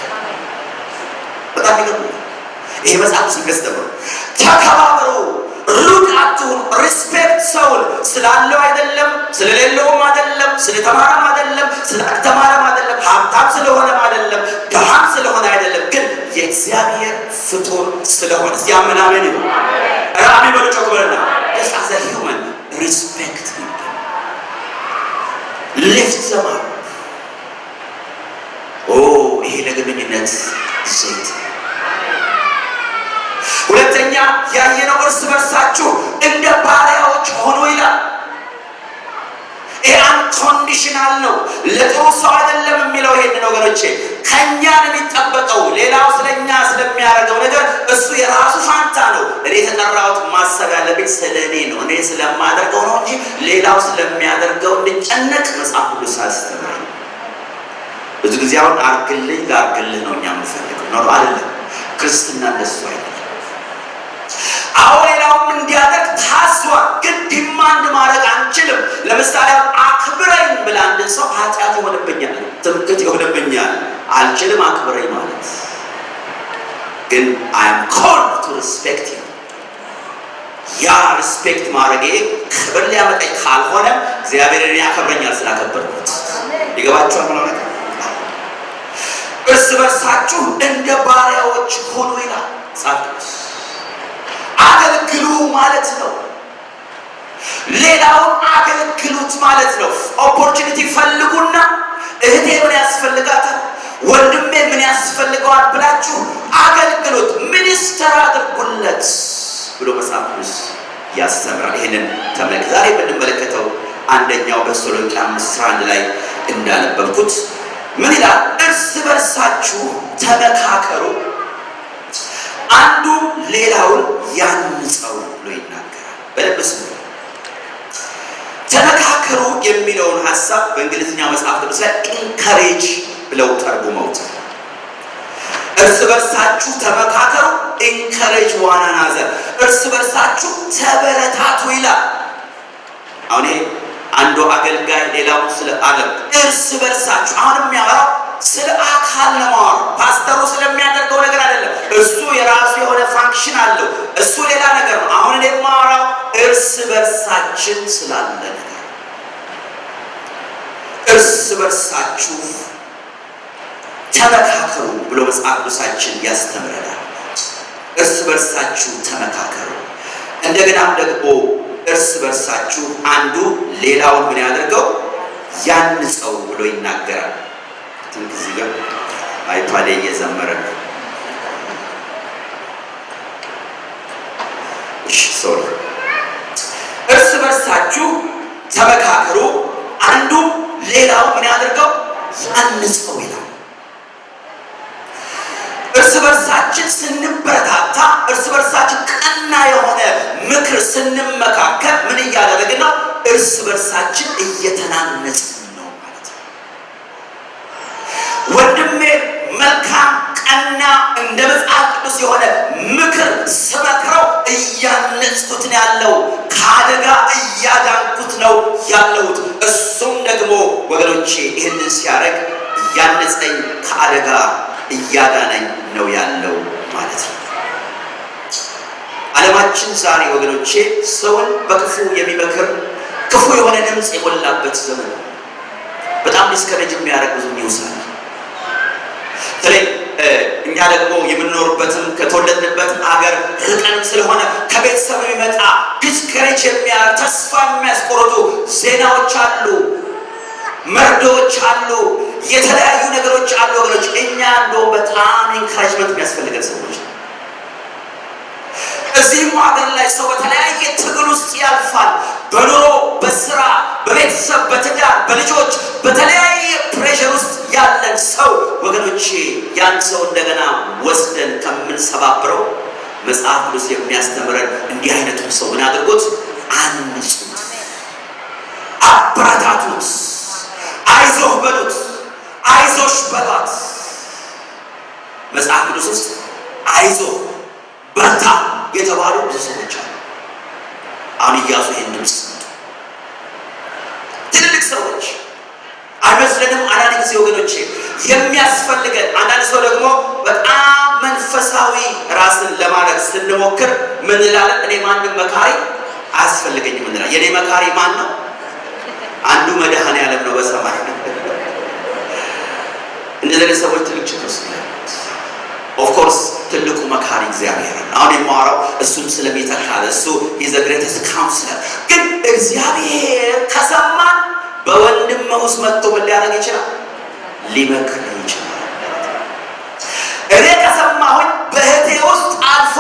በጣም ይገርማል። ይሄ መጽሐፍ ሲገስተምሩ ተከባበሩ፣ ሩድ አትሁኑ። ሪስፔክት ሰውን ስላለው አይደለም፣ ስለሌለውም አይደለም፣ ስለተማረም አይደለም፣ ስላልተማረም አይደለም፣ ሀብታም ስለሆነም አይደለም፣ ደሃም ስለሆነ አይደለም፣ ግን የእግዚአብሔር ፍጡር ስለሆነ ሲያምናምን ነው። ራሚ በልጮክ በልና just as a human respect him, lift them up። ይሄ ለግንኙነት ዘይት። ሁለተኛ ያየነው እርስ በርሳችሁ እንደ ባሪያዎች ሆኖ ይላል። ይሄ አንኮንዲሽናል ነው። ለጥሩ ሰው አይደለም የሚለው ይሄን ነው ወገኖቼ። ከኛ ነው የሚጠበቀው። ሌላው ስለኛ ስለሚያደርገው ነገር እሱ የራሱ ፋንታ ነው። እኔ የተጠራሁት ማሰብ ያለብኝ ስለኔ ነው። እኔ ስለማደርገው ነው እንጂ ሌላው ስለሚያደርገው እንድጨነቅ መጽሐፍ ቅዱስ አስተምሯል። ብዙ ጊዜ አሁን አርግልኝ ጋርግልህ ነው እኛ የምንፈልገው ነው አይደለም። ክርስትና እንደሱ አይደለም። አሁን ሌላውም እንዲያደርግ ታዟል፣ ግን ዲማንድ ማድረግ አንችልም። ለምሳሌ አክብረኝ ብላ አንድን ሰው ኃጢአት ይሆንብኛል፣ ትምክህት ይሆንብኛል፣ አልችልም አክብረኝ ማለት ግን I am called to respect him። ያ ሪስፔክት ማድረጌ ክብር ሊያመጣኝ ካልሆነ እግዚአብሔርን ያከብረኛል ስላከበርኩት። ይገባችኋል ማለት ነው። እርስ በርሳችሁ እንደ ባሪያዎች ሆኑ ይላል ጻድቅ። አገልግሉ ማለት ነው። ሌላውን አገልግሉት ማለት ነው። ኦፖርቹኒቲ ፈልጉና እህቴ ምን ያስፈልጋታል፣ ወንድሜ ምን ያስፈልገዋል ብላችሁ አገልግሉት፣ ሚኒስተር አድርጉለት ብሎ መጽሐፍ ቅዱስ ያስተምራል። ይህንን ተመልክ ዛሬ የምንመለከተው አንደኛው በተሰሎንቄ 5:1 ላይ እንዳነበብኩት ምን ይላል? እርስ በርሳችሁ ተመካከሩ፣ አንዱ ሌላውን ያንጸው ብሎ ይናገራል። በለብስ ተመካከሩ የሚለውን ሐሳብ በእንግሊዝኛ መጽሐፍ ቅዱስ ላይ ኢንካሬጅ ብለው ተርጉመውታል። እርስ በርሳችሁ ተመካከሩ፣ ኢንካሬጅ ዋን አናዘር፣ እርስ በርሳችሁ ተበረታቱ ይላል። አሁን አንዱ አገልጋይ ሌላው ስለ ዓለም እርስ በርሳችሁ አሁን የሚያወራው ስለ አካል ነው። ፓስተሩ ስለሚያደርገው ነገር አይደለም። እሱ የራሱ የሆነ ፋንክሽን አለው። እሱ ሌላ ነገር ነው። አሁን እኔ የማወራው እርስ በርሳችን ስላለ ነገር እርስ በርሳችሁ ተመካከሩ ብሎ መጽሐፍ ቅዱሳችን ያስተምረናል። እርስ በርሳችሁ ተመካከሩ። እንደገናም ደግሞ እርስ በርሳችሁ አንዱ ሌላውን ምን ያደርገው ያንጸው ብሎ ይናገራል። እዚህ ጋር አይፓዴ እየዘመረ ነው። እርስ በርሳችሁ ተመካከሩ አንዱ ሌላው ምን ያደርገው ያንጸው ይላል። እርስ በርሳችን ስንበረታታ፣ እርስ በርሳችን ቀና የሆነ ምክር ስንመካከር ምን እያደረግን ነው? እርስ በርሳችን እየተናነጽን ነው ማለት ነው። ወንድሜ መልካም ቀና እንደ መጽሐፍ ቅዱስ የሆነ ምክር ስመክረው እያነጽኩት ነው ያለው፣ ከአደጋ እያዳንኩት ነው ያለሁት። እሱም ደግሞ ወገኖቼ ይህንን ሲያደርግ እያነጸኝ ከአደጋ እያዳነኝ ነው ያለው ማለት ነው። ዓለማችን ዛሬ ወገኖቼ ሰውን በክፉ የሚመክር ክፉ የሆነ ድምፅ የሞላበት ዘመን፣ በጣም ዲስከሬጅ የሚያደርግ ብዙ ኒውስ አለ። ስለዚህ እኛ ደግሞ የምንኖርበትም ከተወለድንበት አገር ርቀን ስለሆነ ከቤተሰብ የሚመጣ ዲስከሬጅ የሚያደርግ ተስፋ የሚያስቆርጡ ዜናዎች አሉ፣ መርዶዎች አሉ፣ የተለያዩ ነገሮች አሉ ወገኖች። እኛ እንደው በጣም ኢንካሬጅመንት የሚያስፈልገን ሰዎች፣ እዚህም ሀገር ላይ ሰው በተለያየ ትግል ውስጥ ያልፋል። በኑሮ፣ በስራ፣ በቤተሰብ፣ በትዳር፣ በልጆች በተለያየ ፕሬሸር ውስጥ ያለን ሰው ወገኖቼ ያን ሰው እንደገና ወስደን ከምንሰባብረው መጽሐፍ ቅዱስ የሚያስተምረን እንዲህ አይነቱን ሰው ምን አድርጎት አንጹት፣ አበረታቱት፣ አይዞህ በሉት፣ አይዞሽ በሏት። መጽሐፍ ቅዱስ ውስጥ አይዞህ በርታ የተባሉ ብዙ ሰዎች አሉ። አሁን ኢያሱ ይህን ድምፅ ሰምቶ ትልልቅ ሰዎች አይመስለንም? አንዳንድ ጊዜ ወገኖቼ የሚያስፈልገን፣ አንዳንድ ሰው ደግሞ በጣም መንፈሳዊ ራስን ለማድረግ ስንሞክር ምን እንላለን? እኔ ማንም መካሪ አያስፈልገኝም እንላለን። የኔ መካሪ ማን ነው? አንዱ መድኃኔዓለም ነው በሰማይ። እነዚህ ሰዎች ትልቅ ችግር ውስጥ ነው ያሉት። ኦፍኮርስ ትልቁ መካሪ እግዚአብሔር ነው። አሁን የማወራው እሱም ስለሚተካል እሱ ኢዝ ዘ ግሬተስት ካውንስለር። ግን እግዚአብሔር ከሰማን በወንድም ውስጥ መጥቶ ምን ሊያደርግ ይችላል? ሊመክረኝ ይችላል። እኔ ከሰማሁኝ በእህቴ ውስጥ አልፎ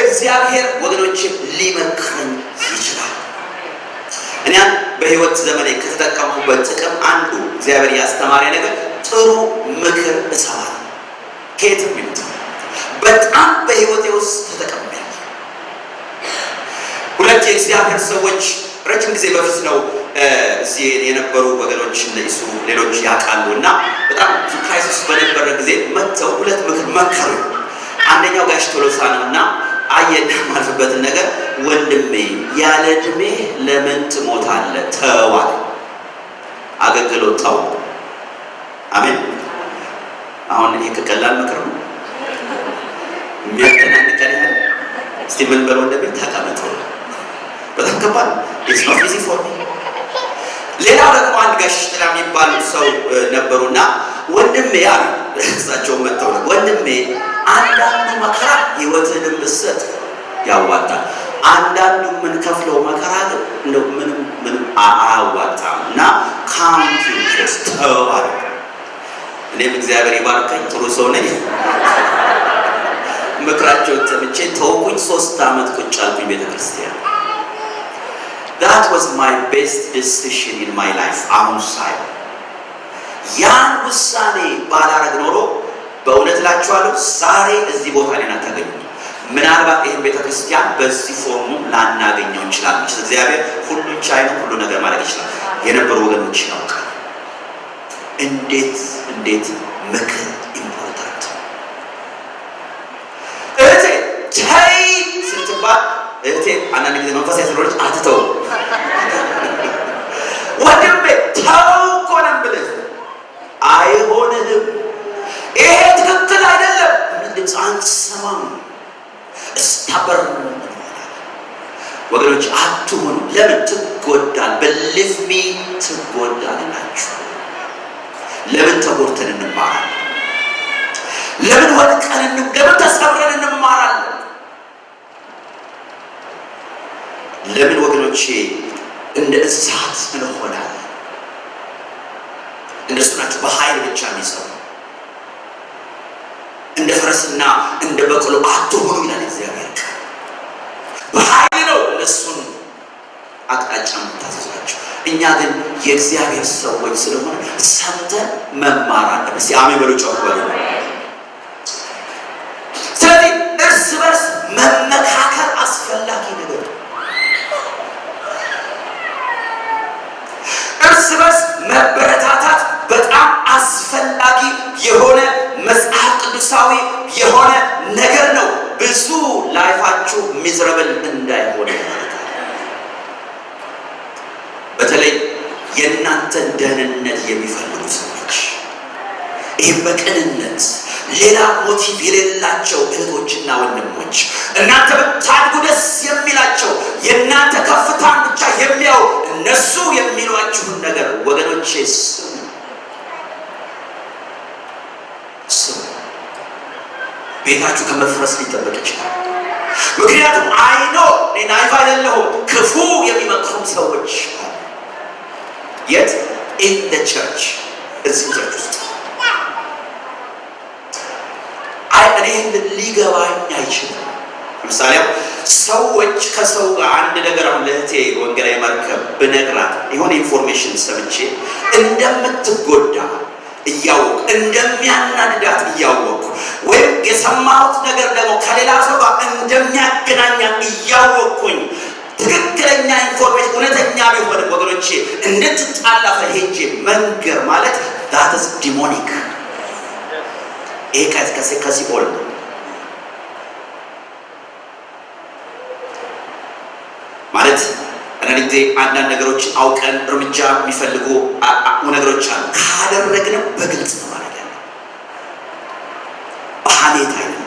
እግዚአብሔር ወገኖች ሊመክረኝ ይችላል። እኔ በህይወት ዘመኔ ከተጠቀምኩበት ጥቅም አንዱ እግዚአብሔር ያስተማረ ነገር ጥሩ ምክር እሰማለሁ። ከየትም ይምጣ በጣም በህይወቴ ውስጥ ተጠቅሜያለሁ። ሁለት የእግዚአብሔር ሰዎች ረጅም ጊዜ በፊት ነው እዚህ የነበሩ ወገኖች እንደሱ ሌሎች ያውቃሉ እና በጣም ክራይሲስ በነበረ ጊዜ መጥተው ሁለት ምክር መከሩ። አንደኛው ጋሽ ቶሎሳ ነው እና አየና ማልፈበትን ነገር ወንድሜ ያለ እድሜ ለምን ትሞታለህ? ተዋል አገልግሎት ተው። አሜን። አሁን ይሄ ከቀላል ምክር ነው የሚያጠናንቀን ያለ እስቲ ምን በለው ወንድሜ ተቀመጥ። በጣም ከባድ ኢትስ ኖት ኢዚ ፎር ሚ። ሌላው ደግሞ አንድ ጋሽ ጥላ የሚባሉ ሰው ነበሩና ወንድሜ ያሉ እሳቸው መጥተው ነው ወንድሜ አንዳንዱ መከራ ህይወትህን ብትሰጥ ያዋጣል፣ አንዳንዱ ምን ከፍለው መከራ ግን እንደው ምንም አያዋጣም እና ካውንት ጀስት ተዋል። እኔም እግዚአብሔር ይባርከኝ ጥሩ ሰው ነኝ። ምክራቸውን ሰምቼ ተውኩኝ። 3 ዓመት ቁጭ አልኩኝ ቤተክርስቲያን። that was my best decision in my life። አሁን ሳይ ያን ውሳኔ ባላረግ ኖሮ በእውነት እላችኋለሁ ዛሬ እዚህ ቦታ ላይ አታገኙ። ምናልባት ይህን ቤተክርስቲያን በዚህ ፎርሙ ላናገኘው እንችላለን። እግዚአብሔር ሁሉን ቻይ ነው፣ ሁሉ ነገር ማድረግ ይችላል። የነበሩ ወገኖች ያውቃል እንዴት ምክር ኢምፖርታንት። እህቴ ተይ ስትባል እህቴ አንዳንድ ጊዜ መንፈስ ያስሮች አትተው። ወንድሜ ተው እኮ ነው የምልህ፣ አይሆንህም፣ ይሄ ትክክል አይደለም። ድምፅ አንሰማም፣ እስታበር ወገኖች አትሆኑ። ለምን ትጎዳል? በሊቭ ሚ ትጎዳላችሁ። ለምን ተጎድተን እንማራለን? ለምን ወድቀን ለምን ተሰብረን እንማራለን? ለምን ወገኖቼ እንደ እንስሳት እንሆናለን? እነሱ ናቸው በኃይል ብቻ የሚሰሩ። እንደ ፈረስና እንደ በቅሎ አትሁኑ ይላል እግዚአብሔር። በኃይል ነው እነሱን አቅጣጫ የምታዘዟቸው። እኛ ግን የእግዚአብሔር ሰዎች ስለሆነ ሰምተን መማር አለብን። እስቲ አሜን በሉ፣ ጮክ በሉ። ስለዚህ እርስ በርስ መመካከር አስፈላጊ ነገር ነው። እርስ በርስ መበረታታት በጣም አስፈላጊ የሆነ መጽሐፍ ቅዱሳዊ የሆነ ነገር ነው። ብዙ ላይፋችሁ ሚዝረብል እንዳይሆን በተለይ የእናንተን ደህንነት የሚፈልጉ ሰዎች፣ ይህ በቅንነት ሌላ ሞቲቭ የሌላቸው እህቶችና ወንድሞች፣ እናንተ ብታድጉ ደስ የሚላቸው የእናንተ ከፍታን ብቻ የሚያው እነሱ የሚሏችሁን ነገር ወገኖቼ ስሙ። ቤታችሁ ከመፍረስ ሊጠበቅ ይችላል። ምክንያቱም አይኖ ናይፍ አይደለሁም ክፉ የሚመክሩም ሰዎች የት in the church እዚህ ቸርች ውስጥ እኔ ሊገባኝ አይችልም። ለምሳሌ ሰዎች ከሰው ጋር አንድ ነገር ለእህቴ ወንጌላዊ መርከብ ብነግራት የሆነ ኢንፎርሜሽን ሰምቼ እንደምትጎዳ እያወቅሁ እንደሚያናድዳት እያወቅሁ ወይም የሰማሁት ነገር ደግሞ ከሌላ ሰው ጋር እንደሚያገናኛት እያወቅሁኝ ትክክለኛ ኢንፎርሜሽን እውነተኛ ቢሆንም ወገኖቼ እንድትጣላፈ ሄጄ መንገር ማለት that is demonic። ይሄ ከሲኦል ነው። ማለት አንዳንድ ጊዜ አንዳንድ ነገሮችን አውቀን እርምጃ የሚፈልጉ ነገሮች አሉ። ካደረግንም በግልጽ ነው ማለት ያለ በሐሜት አይደለም።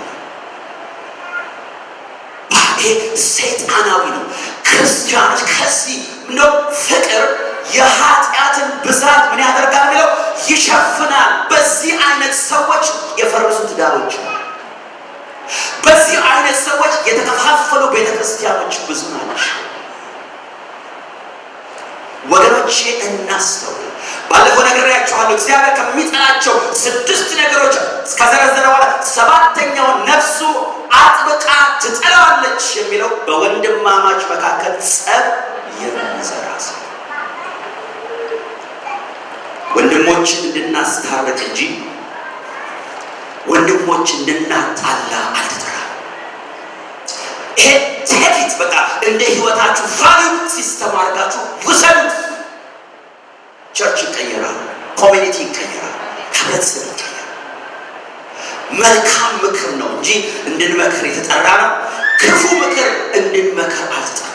ይሄ ሰይጣናዊ ነው። ክርስቲያኖች ከዚህ እንደው ፍቅር የኃጢአትን ብዛት ምን ያደርጋል የሚለው ይሸፍናል። በዚህ አይነት ሰዎች የፈረሱ ትዳሮች፣ በዚህ አይነት ሰዎች የተከፋፈሉ ቤተክርስቲያኖች ብዙ ናቸው። ወገኖቼ እናስተውል። ባለፈው ነግሬያችኋለሁ። እግዚአብሔር ከሚጠላቸው 6 ነገሮች ከዘረዘረ በኋላ 7ኛውን ነፍሱ አጥብቃ ትጠላዋለች የሚለው በወንድማማች መካከል ጸብ የሚዘራ ሰው። ወንድሞችን እንድናስታርቅ እንጂ ወንድሞች እንድናጣላ አልተጠራም። ይሄ ቴክኒክ በቃ እንደ ህይወታችሁ ቫልዩ ሲስተም አድርጋችሁ ውሰዱት። ቸርች ይቀየራል፣ ኮሚኒቲ ይቀየራል፣ ህብረተሰብ ይቀየራል። መልካም ምክር ነው እንጂ እንድንመክር የተጠራ ነው። ክፉ ምክር እንድንመክር አልተጠራ።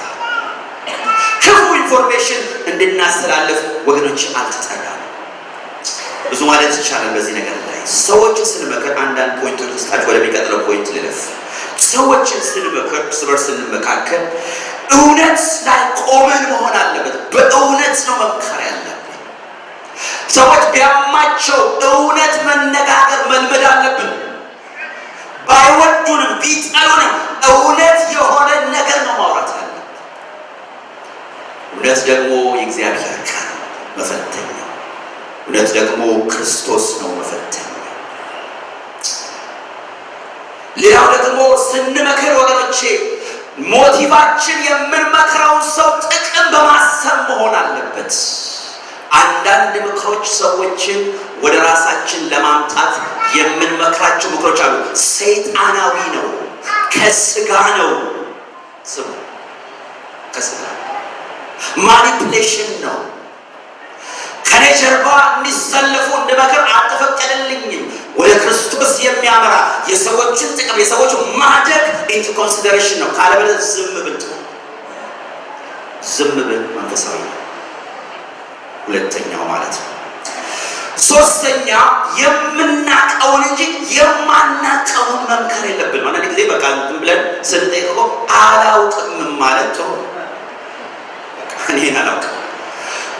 ክፉ ኢንፎርሜሽን እንድናስተላልፍ ወገኖች አልተጠራ። ብዙ ማለት ይቻላል በዚህ ነገር ላይ። ሰዎችን ስንመክር አንዳንድ ፖይንቶች ውስጣችሁ ወደሚቀጥለው ፖይንት ልለፍ። ሰዎችን ስንመክር እርስ በርስ ስንመካከል እውነት ላይ ቆመን መሆን አለበት። በእውነት ነው መምከር ያለብን። ሰዎች ቢያማቸው እውነት መነጋገር መልመድ አለብን። ባይወዱንም ቢጠሉንም እውነት የሆነ ነገር ነው ማውራት ያለብን። እውነት ደግሞ የእግዚአብሔር ቃል መፈተኛ፣ እውነት ደግሞ ክርስቶስ ነው መፈተኛ። ሌላው ደግሞ ስንመክር ወገኖቼ ሞቲቫችን የምንመክረውን ሰው ጥቅም በማሰብ መሆን አለበት። አንዳንድ ምክሮች ሰዎችን ወደ ራሳችን ለማምጣት የምንመክራቸው ምክሮች አሉ። ሰይጣናዊ ነው፣ ከስጋ ነው። ስሙ፣ ከስጋ ማኒፕሌሽን ነው። ከኔ ጀርባ እንዲሰለፉ እንድመክር አልተፈቀደልኝም። ወደ ክርስቶስ የሚያመራ የሰዎችን ጥቅም የሰዎች ማደግ ኢንቱ ኮንሲደሬሽን ነው። ካለበለዚያ ዝም ብል መንፈሳዊ ነው። ሁለተኛው ማለት ነው። ሶስተኛ የምናቀውን እንጂ የማናቀውን መምከር የለብንም። አንዳንድ ጊዜ በቃ ዝም ብለን ስንጠይቀው አላውቅም ማለት ጥሩ፣ እኔን አላውቅም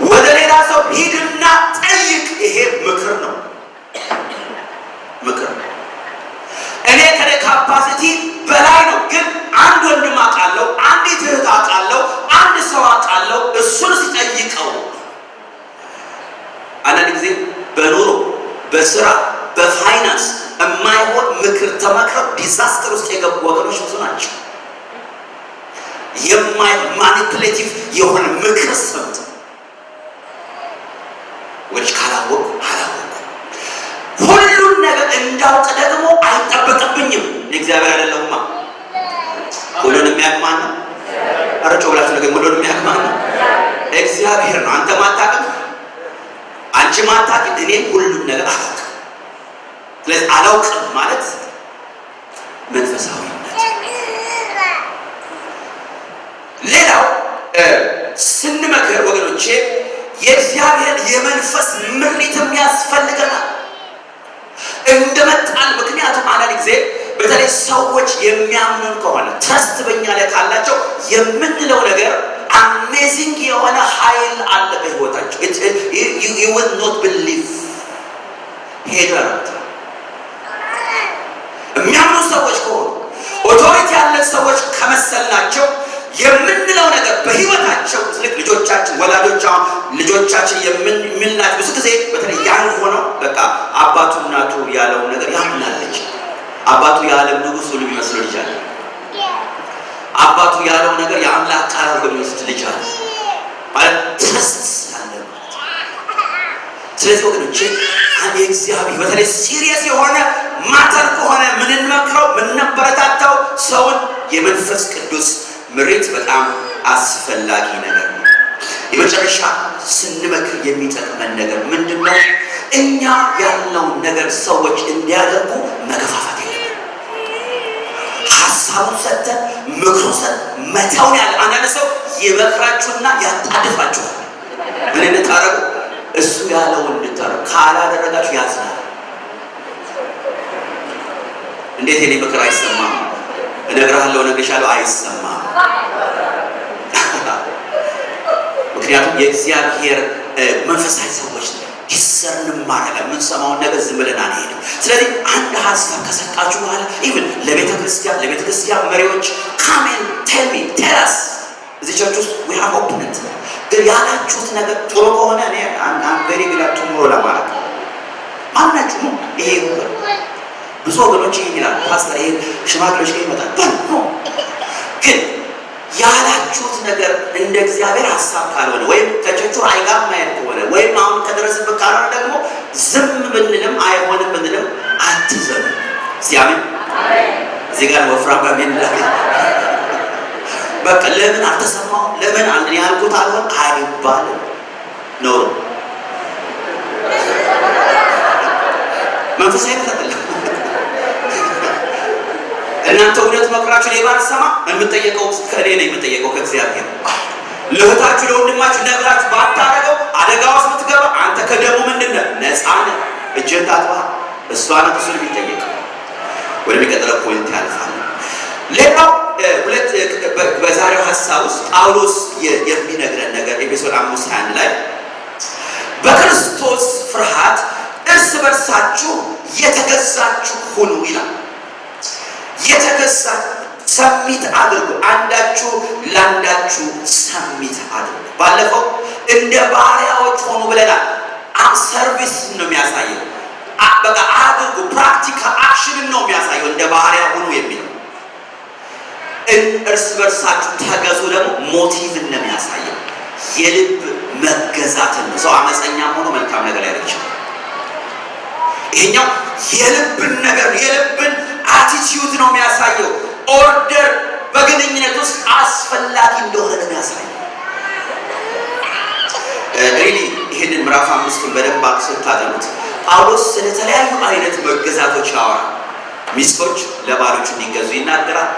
ወደ ሌላ ሰው ሂድና ጠይቅ። ይሄ ምክር ነው። ምክር እኔ ከኔ ካፓሲቲ በላይ ነው። ግን አንድ ወንድም አውቃለሁ፣ አንዲት እህት አውቃለሁ፣ አንድ ሰው አውቃለሁ። እሱን ሲጠይቀው አንዳንድ ጊዜ በኑሮ በስራ በፋይናንስ የማይሆን ምክር ተመክረው ዲዛስተር ውስጥ የገቡ ወገኖች ብዙ ናቸው። ማኒፕሌቲቭ የሆነ ምክር ሰምተው ወዲህ ካላወቁ ሁሉን ነገር እንዳውቅ ደግሞ አይጠበቅብኝም። እግዚአብሔር አይደለሁማ። ሁሉን የሚያውቅ ማን ነው? አረጮ ብላችሁ ነገር ሁሉን የሚያውቅ ማን ነው? እግዚአብሔር ነው። አንተ ማታውቅም፣ አንቺ ማታውቅም፣ እኔ ሁሉን ነገር አላውቅም። ስለዚህ አላውቅም ማለት መንፈሳዊነት። ሌላው ስንመክር ወገኖቼ የእግዚአብሔር የመንፈስ ምሪትም ያስፈልገናል እንደመጣን። ምክንያቱም አንዳንድ ጊዜ በተለይ ሰዎች የሚያምኑን ከሆነ ትረስት በእኛ ላይ ካላቸው የምንለው ነገር አሜዚንግ የሆነ ኃይል አለ በህይወታቸው። you will not believe ሄደር የሚያምኑ ሰዎች ከሆኑ ኦቶሪቲ ያለን ሰዎች ከመሰልናቸው የምንለው ነገር በህይወታቸው ልክ ልጆቻችን ወላጆች ልጆቻችን የምንላት ብዙ ጊዜ በተለይ ያን ሆነው በቃ አባቱ እናቱ ያለው ነገር ያምናለች። አባቱ የዓለም ንጉሥ ሁሉ የሚመስለው ልጅ አለ። አባቱ ያለው ነገር የአምላክ ቃል አድርጎ የሚወስድ ልጅ አለ ማለት ትረስት ስላለ ማለት። ስለዚህ ወገኖቼ እግዚአብሔር በተለይ ሲሪየስ የሆነ ማተር ከሆነ ምንመክረው ምንበረታታው ሰውን የመንፈስ ቅዱስ ምሪት በጣም አስፈላጊ ነገር ነው። የመጨረሻ ስንመክር የሚጠቅመን ነገር ምንድነው? እኛ ያለውን ነገር ሰዎች እንዲያደርጉ መገፋፋት የለም። ሐሳቡን ሰጥተን ምክሩን ሰጥተን መተውን ያለ አንዳንድ ሰው ይመክራችሁና ያጣድፋችኋል። ምን እንታረጉ? እሱ ያለውን እንድታረጉ ካላደረጋችሁ ያዝናል። እንዴት የኔ ምክር አይሰማም? እነግርሃለሁ እነግርሻለሁ አይሰማም። ምክንያቱም የእግዚአብሔር መንፈሳዊ ሰዎች ዲሰርን ማድረግ የምንሰማውን ነገር ዝም ብለን አንሄድም። ስለዚህ አንድ ሀሳብ ከሰጣችሁ በኋላ ኢቭን ለቤተ ክርስቲያን መሪዎች ካሜን ቴል ሚ ቴል አስ እዚህ ቸርች ውስጥ we have opponent ግን ያላችሁት ነገር ጥሩ ከሆነ እኔ አንድ very glad tomorrow ለማለት ማናችሁ ነው ይሄ ብዙ ወገኖች ይላል ፓስተር ይሄ ሽማግሌዎች ጋር ይመጣል ግን ያላችሁት ነገር እንደ እግዚአብሔር ሐሳብ ካልሆነ ወይም ከቸቹ አይጋም ማየት ከሆነ ወይም አሁን ከደረሰበት ካልሆነ ደግሞ ዝም ብንልም አይሆንም ብንልም አትዘኑ። ሲያምን እዚህ ጋር ወፍራም ባሚን ላይ በቃ ለምን አልተሰማው ለምን አንድ ያልኩት አልሆን አይባልም ነው መንፈሳዊ አይደለም። እናንተ እውነት መክራችሁ ሌባን ሰማ የምትጠየቀው ከእኔ ነው የምትጠየቀው ከእግዚአብሔር። ለእህታችሁ ለወንድማችሁ ነግራችሁ ባታረገው አደጋ ውስጥ ብትገባ አንተ ከደሙ ምንድነው ነፃ ነህ። እጅህን ታጥባ እሷ ናት እሱን የሚጠየቀው። ወደሚቀጥለው ፖይንት ያልፋል። ሌላው ሁለት በዛሬው ሐሳብ ውስጥ ጳውሎስ የሚነግረን ነገር ኤፌሶን 5:1 ላይ በክርስቶስ ፍርሃት እርስ በርሳችሁ የተገዛችሁ ሁኑ ይላል። የተገዛ ሰሚት አድርጉ፣ አንዳችሁ ለአንዳችሁ ሰሚት አድርጉ። ባለፈው እንደ ባሪያዎች ሆኑ ብለናል። ሰርቪስ ነው የሚያሳየው። በቃ አድርጉ፣ ፕራክቲካል አክሽን ነው የሚያሳየው። እንደ ባሪያ ሆኑ የሚለው እርስ በርሳችሁ ተገዙ ደግሞ ሞቲቭን ነው የሚያሳየው። የልብ መገዛትን ነው። ሰው አመፀኛ ሆኖ መልካም ነገር ያደርግ ይችላል። ይሄኛው የልብን ነገር የልብን አቲቲዩድ ነው የሚያሳየው። ኦርደር በግንኙነት ውስጥ አስፈላጊ እንደሆነ ነው የሚያሳየው። ሪሊ ይሄንን ምዕራፍ 5 በደንብ አክስታጠኑት። ጳውሎስ ስለተለያዩ አይነት መገዛቶች ያወራል። ሚስቶች ለባሎች እንዲገዙ ይናገራል።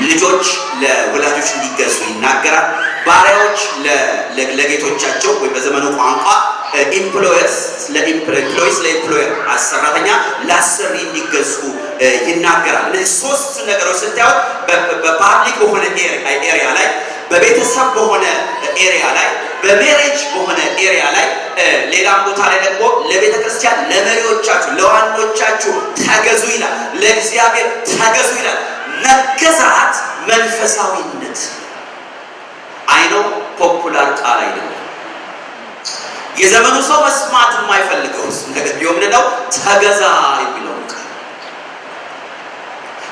ልጆች ለወላጆች እንዲገዙ ይናገራል። ባሪያዎች ለጌቶቻቸው ወይ በዘመኑ ቋንቋ ኢምፕሎየርስ ለኢምፕሎየር አሰራተኛ ለአሰሪ እንዲገዙ ይናገራል። እነዚህ ሶስት ነገሮች ስታዩት በፓብሊክ በሆነ ኤሪያ ላይ በቤተሰብ በሆነ ኤሪያ ላይ በሜሬጅ በሆነ ኤሪያ ላይ ሌላም ቦታ ላይ ደግሞ ለቤተ ክርስቲያን ለመሪዎቻችሁ ለዋኖቻችሁ ተገዙ ይላል። ለእግዚአብሔር ተገዙ ይላል። መገዛት መንፈሳዊነት አይነው ፖፑላር ቃል አይደለም። የዘመኑ ሰው መስማት የማይፈልገው ነገር ቢሆን ነው ተገዛ የሚለው ቃል።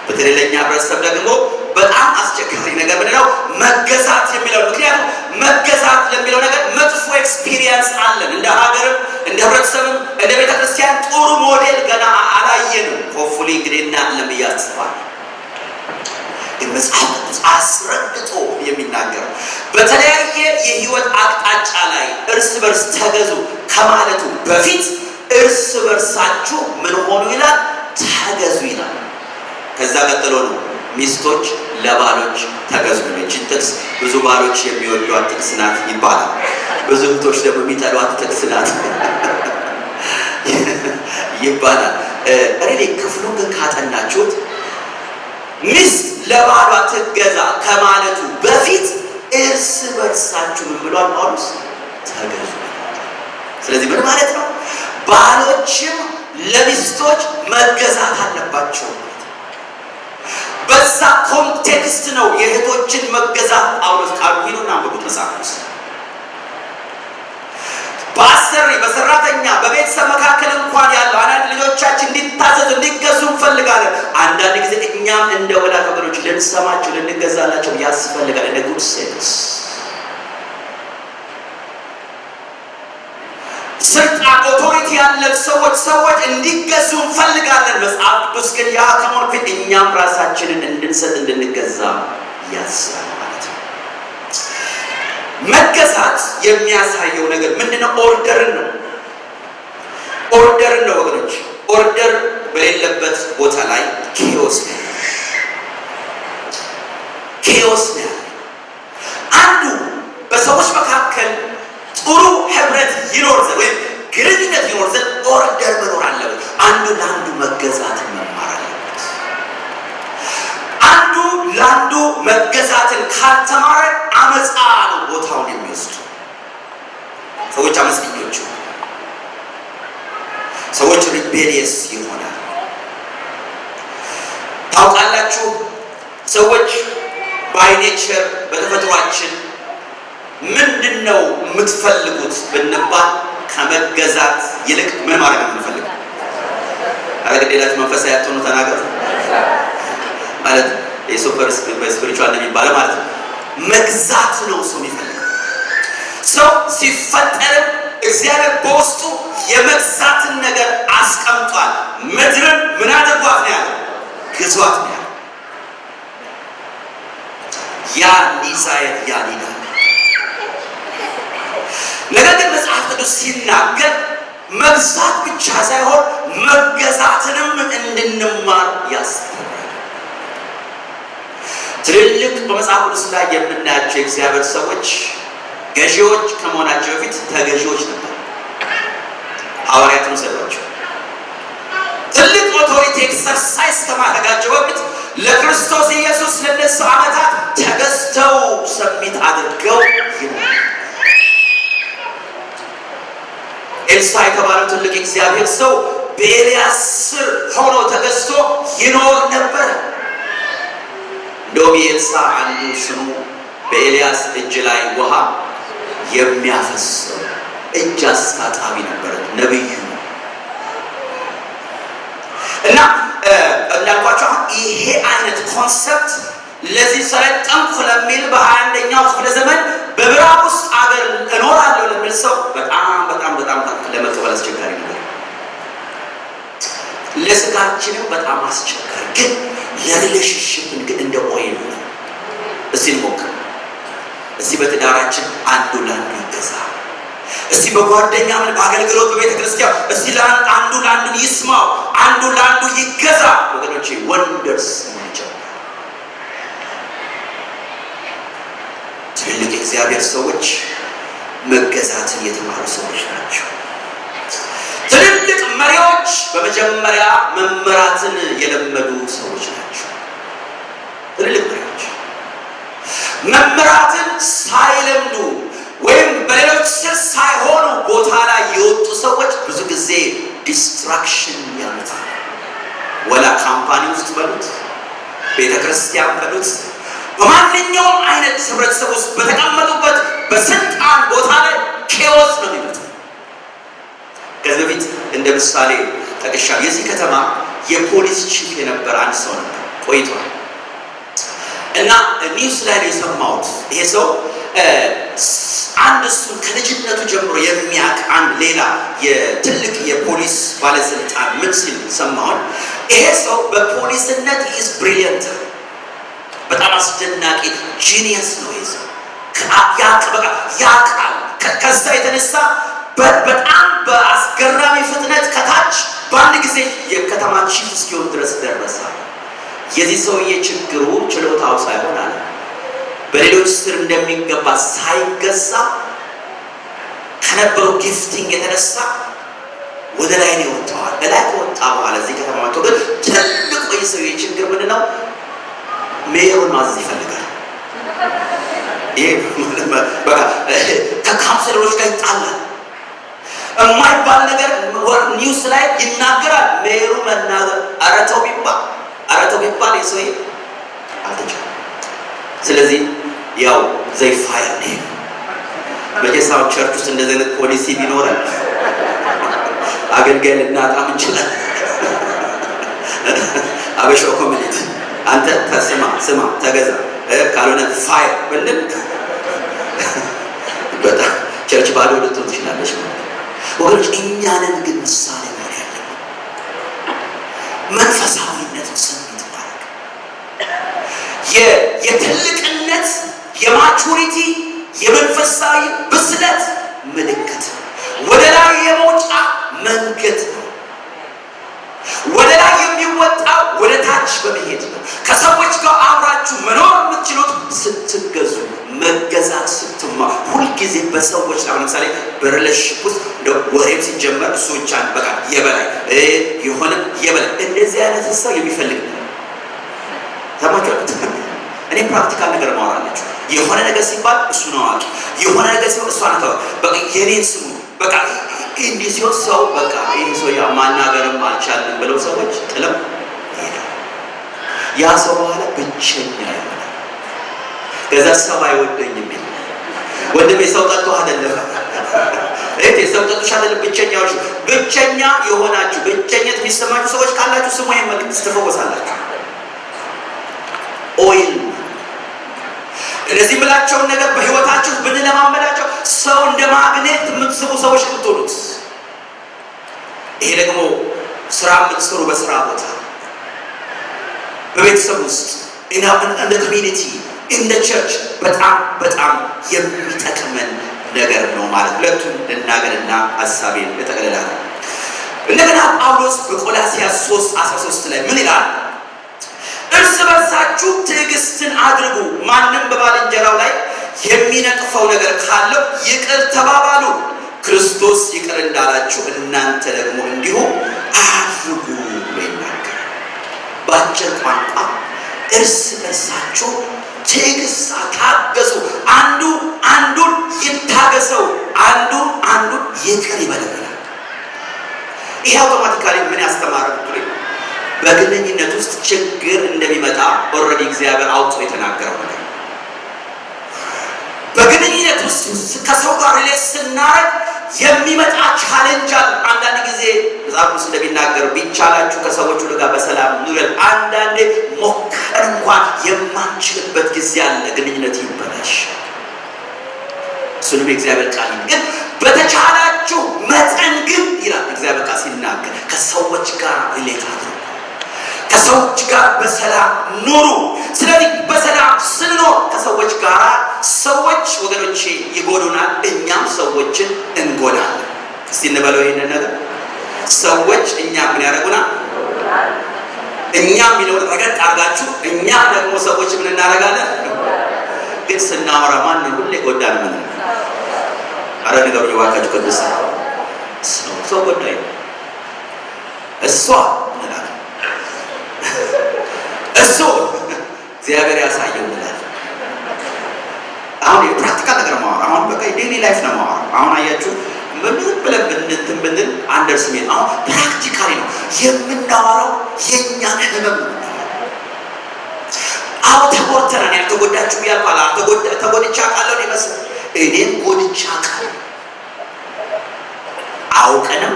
በተለይ ለኛ ህብረተሰብ ደግሞ በጣም አስቸጋሪ ነገር ምንድነው መገዛት የሚለው። ምክንያቱም መገዛት ለሚለው ነገር መጥፎ ኤክስፒሪየንስ አለን። እንደ ሀገርም እንደ ህብረተሰብም እንደ ቤተ ክርስቲያን ጥሩ ሞዴል ገና አላየንም። ሆፕፉሊ እንግዲህ እናለም እያስባል ግን መጽሐፍ አስረግጦ የሚናገረው በተለያየ የህይወት አቅጣጫ ላይ እርስ በርስ ተገዙ ከማለቱ በፊት እርስ በርሳችሁ ምን ሆኑ ይላል? ተገዙ ይላል። ከዛ ቀጥሎ ነው ሚስቶች ለባሎች ተገዙ ነው። እቺ ጥቅስ ብዙ ባሎች የሚወዷት ጥቅስ ናት ይባላል። ብዙ እህቶች ደግሞ የሚጠሏት ጥቅስ ናት ይባላል። እኔ ክፍሉን ግን ካጠናችሁት ሚስት ለባሏ ትገዛ ከማለቱ በፊት እርስ በርሳችሁ ምን ብሏል ጳውሎስ? ተገዙ። ስለዚህ ምን ማለት ነው? ባሎችም ለሚስቶች መገዛት አለባቸው። በዛ ኮንቴክስት ነው የእህቶችን መገዛት ጳውሎስ ቃሉ ሂዱና አንብቡት መጽሐፍ ውስጥ። በአሰሪ በሰራተኛ በቤተሰብ መካከል እንኳን ያለው አንዳንድ ልጆቻችን እንዲታዘዙ እንዲገዙ እንፈልጋለን። አንዳንድ ጊዜ እኛም እንደ ወላጅ ወገኖች ልንሰማቸው ልንገዛላቸው ያስፈልጋል። እንደ ጉድ ሴንስ ስልጣን ኦቶሪቲ ያለን ሰዎች እንዲገዙ እንፈልጋለን። መጽሐፍ ቅዱስ ግን ያ ከመሆኑ በፊት እኛም ራሳችንን እንድንሰጥ እንድንገዛ ያዛል ማለት ነው። መገዛት የሚያሳየው ነገር ምንድነው? ኦርደርን ነው። ኦርደርን ነው ወገኖች። ኦርደር በሌለበት ቦታ ላይ ኬኦስ ነው። ኬኦስ ነው። አንዱ በሰዎች መካከል ጥሩ ህብረት ይኖር ዘንድ ወይም ግንኙነት ይኖር ዘንድ ኦርደር መኖር አለበት። አንዱ ለአንዱ መገዛትን መማር አለበት። አንዱ ለአንዱ መገዛትን ካልተማረ አመፃ ነው ቦታውን የሚወስዱ ሰዎች። አመፀኞች ሰዎች ሪቤሊየስ ይሆናል። ታውቃላችሁ ሰዎች ባይ ኔቸር በተፈጥሯችን ምንድነው የምትፈልጉት ብንባል ከመገዛት ይልቅ ምን ማድረግ ነው የምንፈልገው? አረጋግጤላችሁ መንፈሳዊ ያትሆኑ ተናገሩ ማለት የሱፐር ስፒሪቹዋል ነው የሚባለው ማለት ነው። መግዛት ነው ሰው የሚፈልገው። ሰው ሲፈጠር እግዚአብሔር በውስጡ የመግዛትን ነገር አስቀምጧል። ምድርን ምን አድርጓት ነው ያለው? ግዟት ነው ያለው። ያ ዲዛይር ያ ሊዳ ነገር ግን መጽሐፍ ቅዱስ ሲናገር መግዛት ብቻ ሳይሆን መገዛትንም እንድንማር ያስተምራል። ትልልቅ በመጽሐፍ ቅዱስ ላይ የምናያቸው የእግዚአብሔር ሰዎች ገዢዎች ከመሆናቸው በፊት ተገዢዎች ነበሩ። ሐዋርያትን ሰዷቸው ትልቅ ኦቶሪቲ ኤክሰርሳይዝ ከማድረጋቸው በፊት ለክርስቶስ ኢየሱስ ለነሱ ዓመታት ተገዝተው ሰሚት አድርገው ይኖራሉ። ኤልሳ የተባለው ትልቅ እግዚአብሔር ሰው በኤልያስ ስር ሆኖ ተገዝቶ ይኖር ነበር። እንደውም የኤልሳ አንዱ ስሙ በኤልያስ እጅ ላይ ውሃ የሚያፈሰው እጅ አስታጣቢ ነበር ነብዩ። እና እንዳልኳቸው ይሄ አይነት ኮንሰፕት ለዚህ ሰለጠንኩ ለሚል በ21ኛው ክፍለ ዘመን በምዕራብ ውስጥ አገር እኖራለሁ ለሚል ሰው በጣም ለመቀበል አስቸጋሪ ነበር። ለስጋችንም በጣም አስቸጋሪ፣ ግን ለሪሌሽንሺፕን ግን እንደ ኦይል ነው። እስቲ እንሞክር። እስቲ በትዳራችን አንዱ ለአንዱ ይገዛ። እስቲ በጓደኛ ምን በአገልግሎት በቤተ ክርስቲያን እስቲ አንዱ ለአንዱ ይስማው፣ አንዱ ለአንዱ ይገዛ። ወገኖቼ ወንደርስ ናቸው። ትልልቅ እግዚአብሔር ሰዎች መገዛትን የተማሩ ሰዎች ናቸው። ትልልቅ መሪዎች በመጀመሪያ መመራትን የለመዱ ሰዎች ናቸው። ትልልቅ መሪዎች መመራትን ሳይለምዱ ወይም በሌላ ህብረተሰብ ውስጥ በተቀመጡበት በስልጣን ቦታ ላይ ኬዎስ ነው የሚመጣው። ከዚህ በፊት እንደ ምሳሌ ጠቅሻለሁ። የዚህ ከተማ የፖሊስ ቺፍ የነበረ አንድ ሰው ነበር ቆይቷል። እና ኒውስ ላይ ነው የሰማሁት። ይሄ ሰው አንድ እሱን ከልጅነቱ ጀምሮ የሚያውቅ አንድ ሌላ የትልቅ የፖሊስ ባለስልጣን ምን ሲል ሰማሁን። ይሄ ሰው በፖሊስነት ኢዝ ብሪሊየንት፣ በጣም አስደናቂ ጂኒየስ ነው። ይሄ ሰው ያውቃል። ከዛ የተነሳ በጣም በአስገራሚ ፍጥነት ከታች በአንድ ጊዜ የከተማ ቺፍ እስኪሆን ድረስ ደረሰ። የዚህ ሰውዬ ችግሩ ችሎታው ሳይሆን አለ በሌሎች ስር እንደሚገባ ሳይገዛ ከነበረው ጊፍቲንግ የተነሳ ወደ ላይ ነው ወጣው። በላይ ከወጣ በኋላ እዚህ ከተማ መጥቶ ግን ትልቁ የሰውዬ ችግር ምንድነው? ሜየሩን ማዘዝ ይፈልጋል። ይሄ በቃ ከካውንስለሮች ጋር ይጣላል። የማይባል ነገር ኒውስ ላይ ይናገራል። ሜየሩ መናገር አረተው ቢባል የሰውዬ አልተቻለም። ስለዚህ ያው ዘይ ፋየር ኔ በጀሳው ቸርች ውስጥ እንደዚህ አይነት ፖሊሲ ቢኖረን አገልጋይ ልናጣም እንችላለን። አበሻው ኮሚኒቲ አንተ ስማ ተገዛ ካልሆነ ፋየር ብንል በጣም ቸርች ባዶ ልትሆን ትችላለች። ወገኖች እኛንን ግን ምሳሌ መሆን ያለብን መንፈሳዊነትን ስሜት ማድረግ የትልቅነት የማቹሪቲ የመንፈሳዊ ብስለት ምልክት ወደ ላይ የመውጫ መንገድ ነው። ወደ ላይ የሚወጣው ወደ ታች በመሄድ ነው። ከሰዎች ጋር አብራችሁ መኖር የምትችሉት ስትገዙ፣ መገዛት ስትማሩ፣ ሁልጊዜ በሰዎች ላይ ለምሳሌ በሪሌሽንሺፕ ውስጥ ወሬም ሲጀመር እሱ ብቻ በቃ የበላይ የሆነ የበላይ እንደዚህ አይነት ሰው የሚፈልግ ነው። ተማከሩት። እኔ ፕራክቲካል ነገር ማወራላችሁ። የሆነ ነገር ሲባል እሱ ነው አዋቂ፣ የሆነ ነገር ሲሆን እሷ ናት በቃ የኔን ስሙ በቃ እንዲህ ሲሆን ሰው በቃ ይሄ ሰው ማናገርም አልቻልንም ብለው ሰዎች ጥለው ይሄዳል። ያ ሰው በኋላ ብቸኛ ይሆናል። ከዛ ሰው አይወደኝም ይል ወንድሜ ሰው ጠጥቶ አይደለም ሰው ጠጥቶ አይደለም ብቸኛ የሆናችሁ ብቸኝነት የሚሰማችሁ ሰዎች ካላችሁ ስሙ ይሄን መልእክት ትፈወሳላችሁ። ኦይል እነዚህ ብላቸውን ነገር በህይወታችሁ ብንለማመዳቸው ሰው እንደ ማግኔት የምትስቡ ሰዎች ልትሆኑት። ይሄ ደግሞ ስራ የምትሰሩ በስራ ቦታ፣ በቤተሰብ ውስጥ እንደ ኮሚኒቲ እንደ ቸርች በጣም የሚጠቅመን ነገር ነው ማለት ሁለቱን ልናገርና ሐሳቤን እጠቅልላለሁ። እንደገና ጳውሎስ በቆላስይስ 3:13 ላይ ምን ይላል? እርስ በርሳችሁ ትዕግስትን አድርጉ፣ ማንም በባልንጀራው ላይ የሚነቅፈው ነገር ካለው ይቅር ተባባሉ፣ ክርስቶስ ይቅር እንዳላችሁ እናንተ ደግሞ እንዲሁ አድርጉ ብሎ ይናገራል። በአጭር ቋንቋ እርስ በርሳችሁ ትዕግስት ታገሱ፣ አንዱ አንዱን ይታገሰው፣ አንዱ አንዱን ይቅር ይበለናል። ይሄ አውቶማቲካሊ ምን ያስተማረ ብትሉኝ በግንኙነት ውስጥ ችግር እንደሚመጣ ኦልሬዲ እግዚአብሔር አውጥቶ የተናገረው ነገር። በግንኙነት ውስጥ ከሰው ጋር ሪሌት ስናደርግ የሚመጣ ቻሌንጅ አለ። አንዳንድ ጊዜ መጽሐፍ ውስጥ እንደሚናገር ቢቻላችሁ ከሰዎች ሁሉ ጋር በሰላም ኑሩ። አንዳንዴ ሞከር እንኳን የማንችልበት ጊዜ አለ፣ ግንኙነት ይበላሽ። እሱንም የእግዚአብሔር ቃል ግን በተቻላችሁ መጠን ግን ይላል እግዚአብሔር ቃል ሲናገር ከሰዎች ጋር ሪሌት አድርጉ፣ ከሰዎች ጋር በሰላም ኑሩ። ስለዚህ በሰላም ስንኖር ከሰዎች ጋር ሰዎች ወገኖቼ ይጎዱናል፣ እኛም ሰዎችን እንጎዳለን። እስቲ እንበለው ይሄንን ነገር። ሰዎች እኛ ምን ያደርጉናል? እኛ የሚለውን ረገጥ አድርጋችሁ እኛ ደግሞ ሰዎች ምን እናደርጋለን? ግን ስናወራ ማንን ሁሌ ጎዳን? ምን አረ ነገር ይዋካችሁ ቅዱስ ሰው ጎዳይ እሷ እሱ እግዚአብሔር ያሳየው እንላለን። አሁን የፕራክቲካል ነገር ማወራ አሁን በቃ ዴይሊ ላይፍ ነው ማወራ። አሁን አያችሁ ምን ብለን ብንል አንደርስሜት አሁን ፕራክቲካሊ ነው የምናወራው። የኛ ህመም አዎ ተጎድተናል። ያልተጎዳችሁ ያልፋል። ተጎድቻ ቃለው ይመስል እኔም ጎድቻ ቃል አውቀንም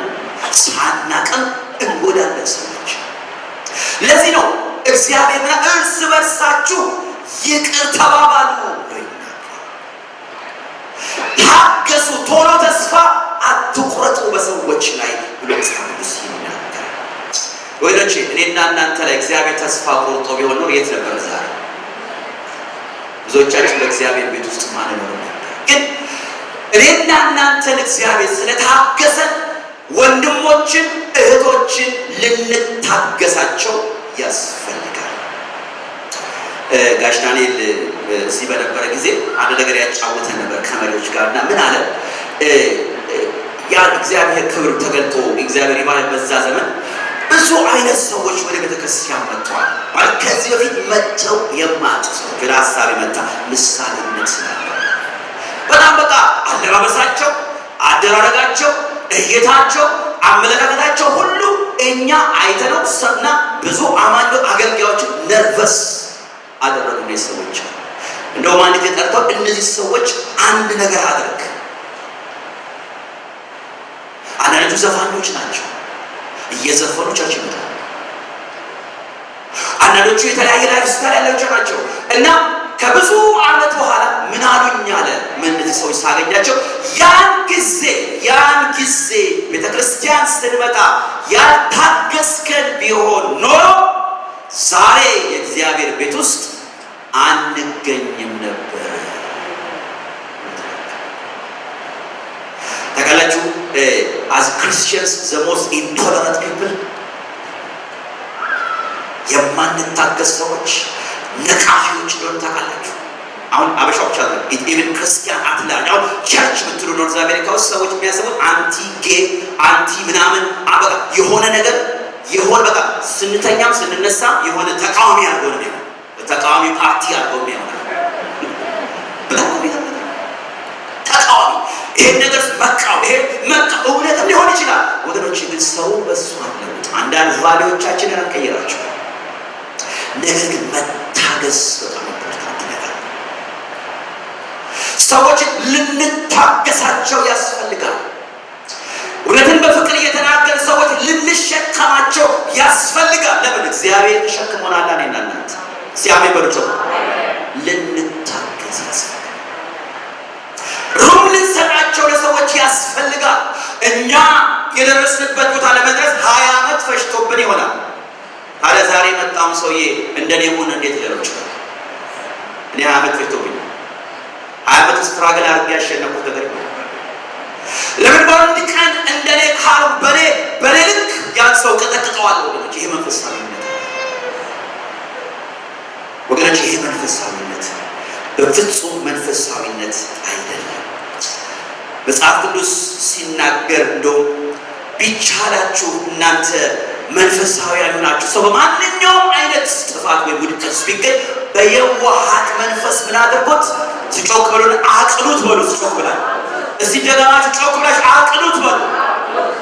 ሳናቅም እንጎዳለን ሰዎች። ለዚህ ነው እግዚአብሔርና እርስ በርሳችሁ ይቅር ተባባሉ፣ ታገሱ፣ ቶሎ ተስፋ አትቁረጡ በሰዎች ላይ ብሎ መጽሐፍ ቅዱስ ይናገራል። ወይኖቼ እኔና እናንተ ላይ እግዚአብሔር ተስፋ ቆርጦ ቢሆን ኖር የት ነበር ዛሬ? ብዙዎቻችን በእግዚአብሔር ቤት ውስጥ ማለት ነው። ግን እኔና እናንተን እግዚአብሔር ስለታገሰን ወንድሞችን እህቶችን ልንታገሳቸው ያስፈልጋል። ጋሽ ዳንኤል እዚህ በነበረ ጊዜ አንድ ነገር ያጫወተን ነበር ከመሪዎች ጋር እና ምን አለ? ያ እግዚአብሔር ክብር ተገልጦ እግዚአብሔር ይባል በዛ ዘመን ብዙ አይነት ሰዎች ወደ ቤተክርስቲያን መጥተዋል። ማለት ከዚህ በፊት መጥተው የማያውቁ ሰዎች ወደ ሀሳብ የመጣ ምሳሌነት ስላለ በጣም በቃ አለባበሳቸው፣ አደራረጋቸው፣ እይታቸው፣ አመለካከታቸው ሁሉ እኛ አይተነው ሰና ብዙ አማኞ አገልጋዮችን ነርቨስ አደረጉ። ሰዎች እንደውም አንድ ጊዜ ጠርተው እነዚህ ሰዎች አንድ ነገር አድርግ፣ አንዳንዶቹ ዘፋኞች ናቸው እየዘፈኑ ቸርች ይመጣሉ። አንዳንዶቹ የተለያየ ላይፍ ስታይል ያላቸው ናቸው እና ከብዙ ዓመት በኋላ ምን አሉኝ አለ እነዚህ ሰዎች ሳገኛቸው ያን ጊዜ ቤተክርስቲያን ስንመጣ ያልታገስከን ቢሆን ኖሮ ዛሬ የእግዚአብሔር ቤት ውስጥ አንገኝም ነበር። ታውቃላችሁ as Christians the most intolerant people የማንታገስ ሰዎች ነቃፊዎች እንደሆነ ታውቃላችሁ። አሁን አበሻዎች አሉ ኢቭን ክርስቲያን አትላል አሁን ቸርች ብትሉ ኖርዝ አሜሪካ ውስጥ ሰዎች የሚያስቡት አንቲ ጌ አንቲ ምናምን አበቃ የሆነ ነገር የሆነ በቃ ስንተኛም ስንነሳ የሆነ ተቃዋሚ አድርጎ ነው ተቃዋሚ ፓርቲ አድርጎ ነው ተቃዋሚ ይሄን ነገር መቃወም ይሄ እውነትም ሊሆን ይችላል ወገኖች። ግን ሰው በሱ አለበት አንዳንድ ቫልዩዎቻችንን አንቀይራቸው። ነገር ግን መታገስ በጣም ኢምፖርታንት ነገር። ሰዎች ልንታገሳቸው ያስፈልጋል። እውነትን በፍቅር እየተናገር ሰዎች ልንሸከማቸው ያስፈልጋል። ለምን? እግዚአብሔር ተሸክሞናል። እኔና እናንተ ሲያሜ በርቶ ልንታገስ ያስፈልጋል። ሩም ልንሰጣቸው ለሰዎች ያስፈልጋል። እኛ የደረስንበት ቦታ ለመድረስ 20 ዓመት ፈጅቶብን ይሆናል። ታዲያ ዛሬ መጣውን ሰውዬ እንደኔ ሆነ እንዴት ሊለው ይችላል? እኔ 20 ዓመት ፈጅቶብኝ 20 ዓመት ስትራግል አድርጌ ያሸነፍኩት ነገር ነው። ለምን በአንድ ቀን እንደኔ ካሉ በኔ ልክ ያን ሰው ቀጠቅጠዋለሁ። ወገኖች ይሄ መንፈሳዊነት ወገኖች ይሄ መንፈሳዊነት በፍጹም መንፈሳዊነት አይደለም። መጽሐፍ ቅዱስ ሲናገር እንደው ቢቻላችሁ እናንተ መንፈሳዊያን ሆናችሁ ሰው በማንኛውም አይነት ጥፋት ወይ ውድቀት ቢገኝ በየዋሃት መንፈስ ምን አድርጎት ሲጮክ ብሎን አቅሉት በሉ ሲጮክ ብላ እስቲ ደጋማችሁ ጮክ ብላችሁ አቅሉት በሉ።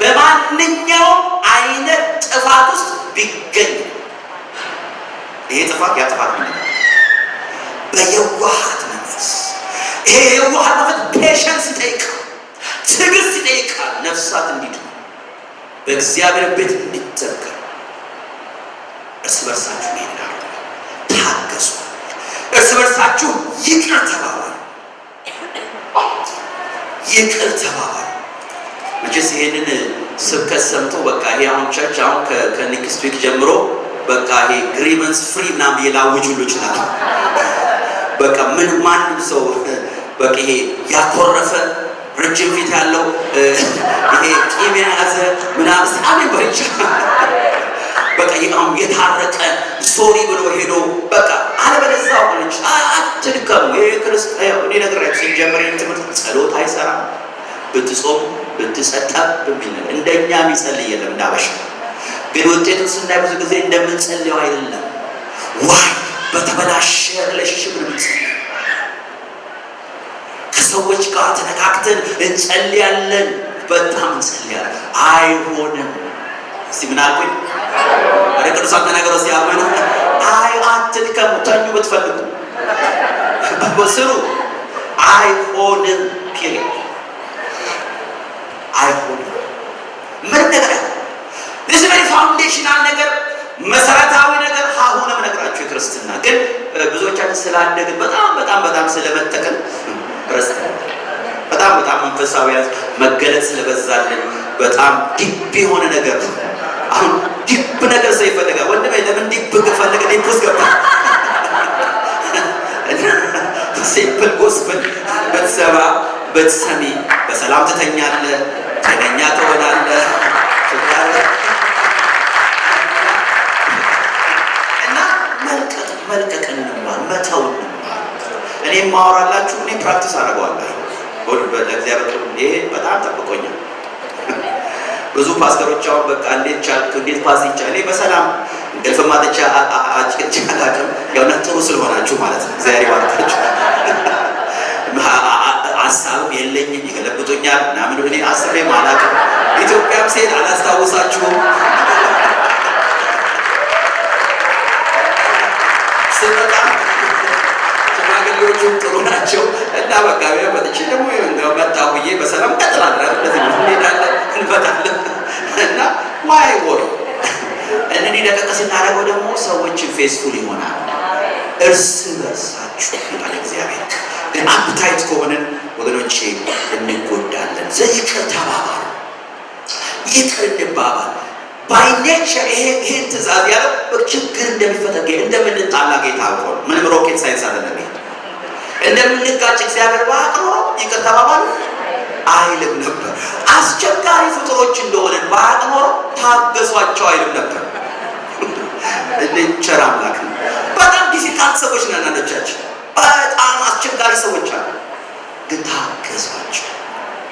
በማንኛውም አይነት ጥፋት ውስጥ ቢገኝ ይሄ ጥፋት ያ ጥፋት ነው በየዋሃት መንፈስ ይሄ የዋሃት መንፈስ ፔሸንስ ይጠይቃል፣ ትዕግስት ይጠይቃል። ነፍሳት እንዲድኑ በእግዚአብሔር ቤት እንዲተካ እርስ በርሳችሁ ይሄዳሉ። ታገሱ፣ እርስ በርሳችሁ ይቅር ተባባሉ። ይቅር ተባባሉ። መቼስ ይሄንን ስብከት ሰምቶ በቃ ይሄ አሁን ቸርች አሁን ከኔክስት ዊክ ጀምሮ በቃ ይሄ ግሪቨንስ ፍሪ ምናምን የላውጅ ሁሉ ይችላል። በቃ ምን ማንም ሰው በቃ ይሄ ያኮረፈ ረጅም ፊት ያለው ይሄ ቂም የያዘ ምናምን ሳሚ ወይቻ በቃ ይሄው የታረቀ ሶሪ ብሎ ሄዶ በቃ አለበለዚያ ወንጭ አትድከሙ። ይሄ ክርስቲያን እኔ ነገራችሁ ሲጀምር የትምህርት ጸሎት አይሰራም። ብትጾም ብትጸጣብ በሚል እንደኛ የሚጸልይ የለም እንዳበሻ። ግን ውጤቱን ስናይ ብዙ ጊዜ እንደምንጸልየው አይደለም። ዋይ በተበላሸ ሪሌሽንሺፕ ነው የምንጸልየው። ከሰዎች ጋር ተነካክተን እንጸልያለን፣ በጣም እንጸልያለን። አይሆንም። እስቲ ምን አልኩኝ? ቅዱሳን ተናገሩ ሲያመኑ አይ አትድከሙ፣ ተኙ ብትፈልጉ ስሩ። አይሆንም። ፒሪየድ አይሆንም። ምን ነገር this very foundational ነገር መሰረታዊ ነገር ሀሁንም ነገራችሁ የክርስትና ግን ብዙዎቻችን ስላደግን በጣም ስለመጠቀም ረስተን በጣም መንፈሳዊ መገለጽ ስለበዛልን በጣም ዲፕ የሆነ ነገር አሁን ዲፕ ነገር ሰው ይፈልጋል። ወንድሜ ለምን ዲፕ ከፈለገ ዲፕ ውስጥ ገባ። ሲምፕል ጎስፕል በተሰባ በተሰሚ በሰላም ትተኛለህ፣ ጤነኛ ትሆናለህ እና መልቀቅን መተው እኔ ማወራላችሁ እኔ ፕራክቲስ አደርገዋለሁ። ለእግዚአብሔር ይሄ በጣም ጠብቆኛል። ብዙ ፓስተሮች አሁን በቃ እንዴት ፓስ ይቻላል እኔ በሰላም እንቅልፍ ማጥቻ አላውቅም። ያው ጥሩ ስለሆናችሁ ማለት ነው። እግዚአብሔር ይባርካችሁ። ሀሳብም የለኝም ይገለብጡኛል ምናምን እኔ አስቤም አላውቅም። ኢትዮጵያም ስሄድ አላስታውሳችሁም። ስመጣ ሽማግሌዎቹም ጥሩ ናቸው እና በቃ መጥቼ ደግሞ መጣሁ ብዬ በሰላም ቀጥላለሁ። እንሄዳለን እንፈታለን እና ዋይ ወር እንዲህ ደቀቅ ስናደርገው ደግሞ ሰዎች ፌስፉል ይሆናል። እርስ በርሳችሁ ይላል እግዚአብሔር። ግን አፕታይት ከሆነን ወገኖቼ እንጎዳለን። ይቅር ተባባሉ፣ ይቅር እንባባል። ባይ ኔቸር ይሄን ትእዛዝ ያለው ችግር እንደሚፈጠር እንደምንጣላ ጌታ አውቆ ምንም ሮኬት ሳይንስ አይደለም። እንደምንጋጭ እግዚአብሔር ባያውቅ ይቅር ተባባሉ አይልም ነበር። አስቸጋሪ ፍጡሮች እንደሆነን ባያውቅ ኖሮ ታገሷቸው አይልም ነበር። ቸር አምላክ ነው። በጣም ዲፊካልት ሰዎች ነን አንዳንዶቻችን፣ በጣም አስቸጋሪ ሰዎች አሉ። ግን ታገሷቸው።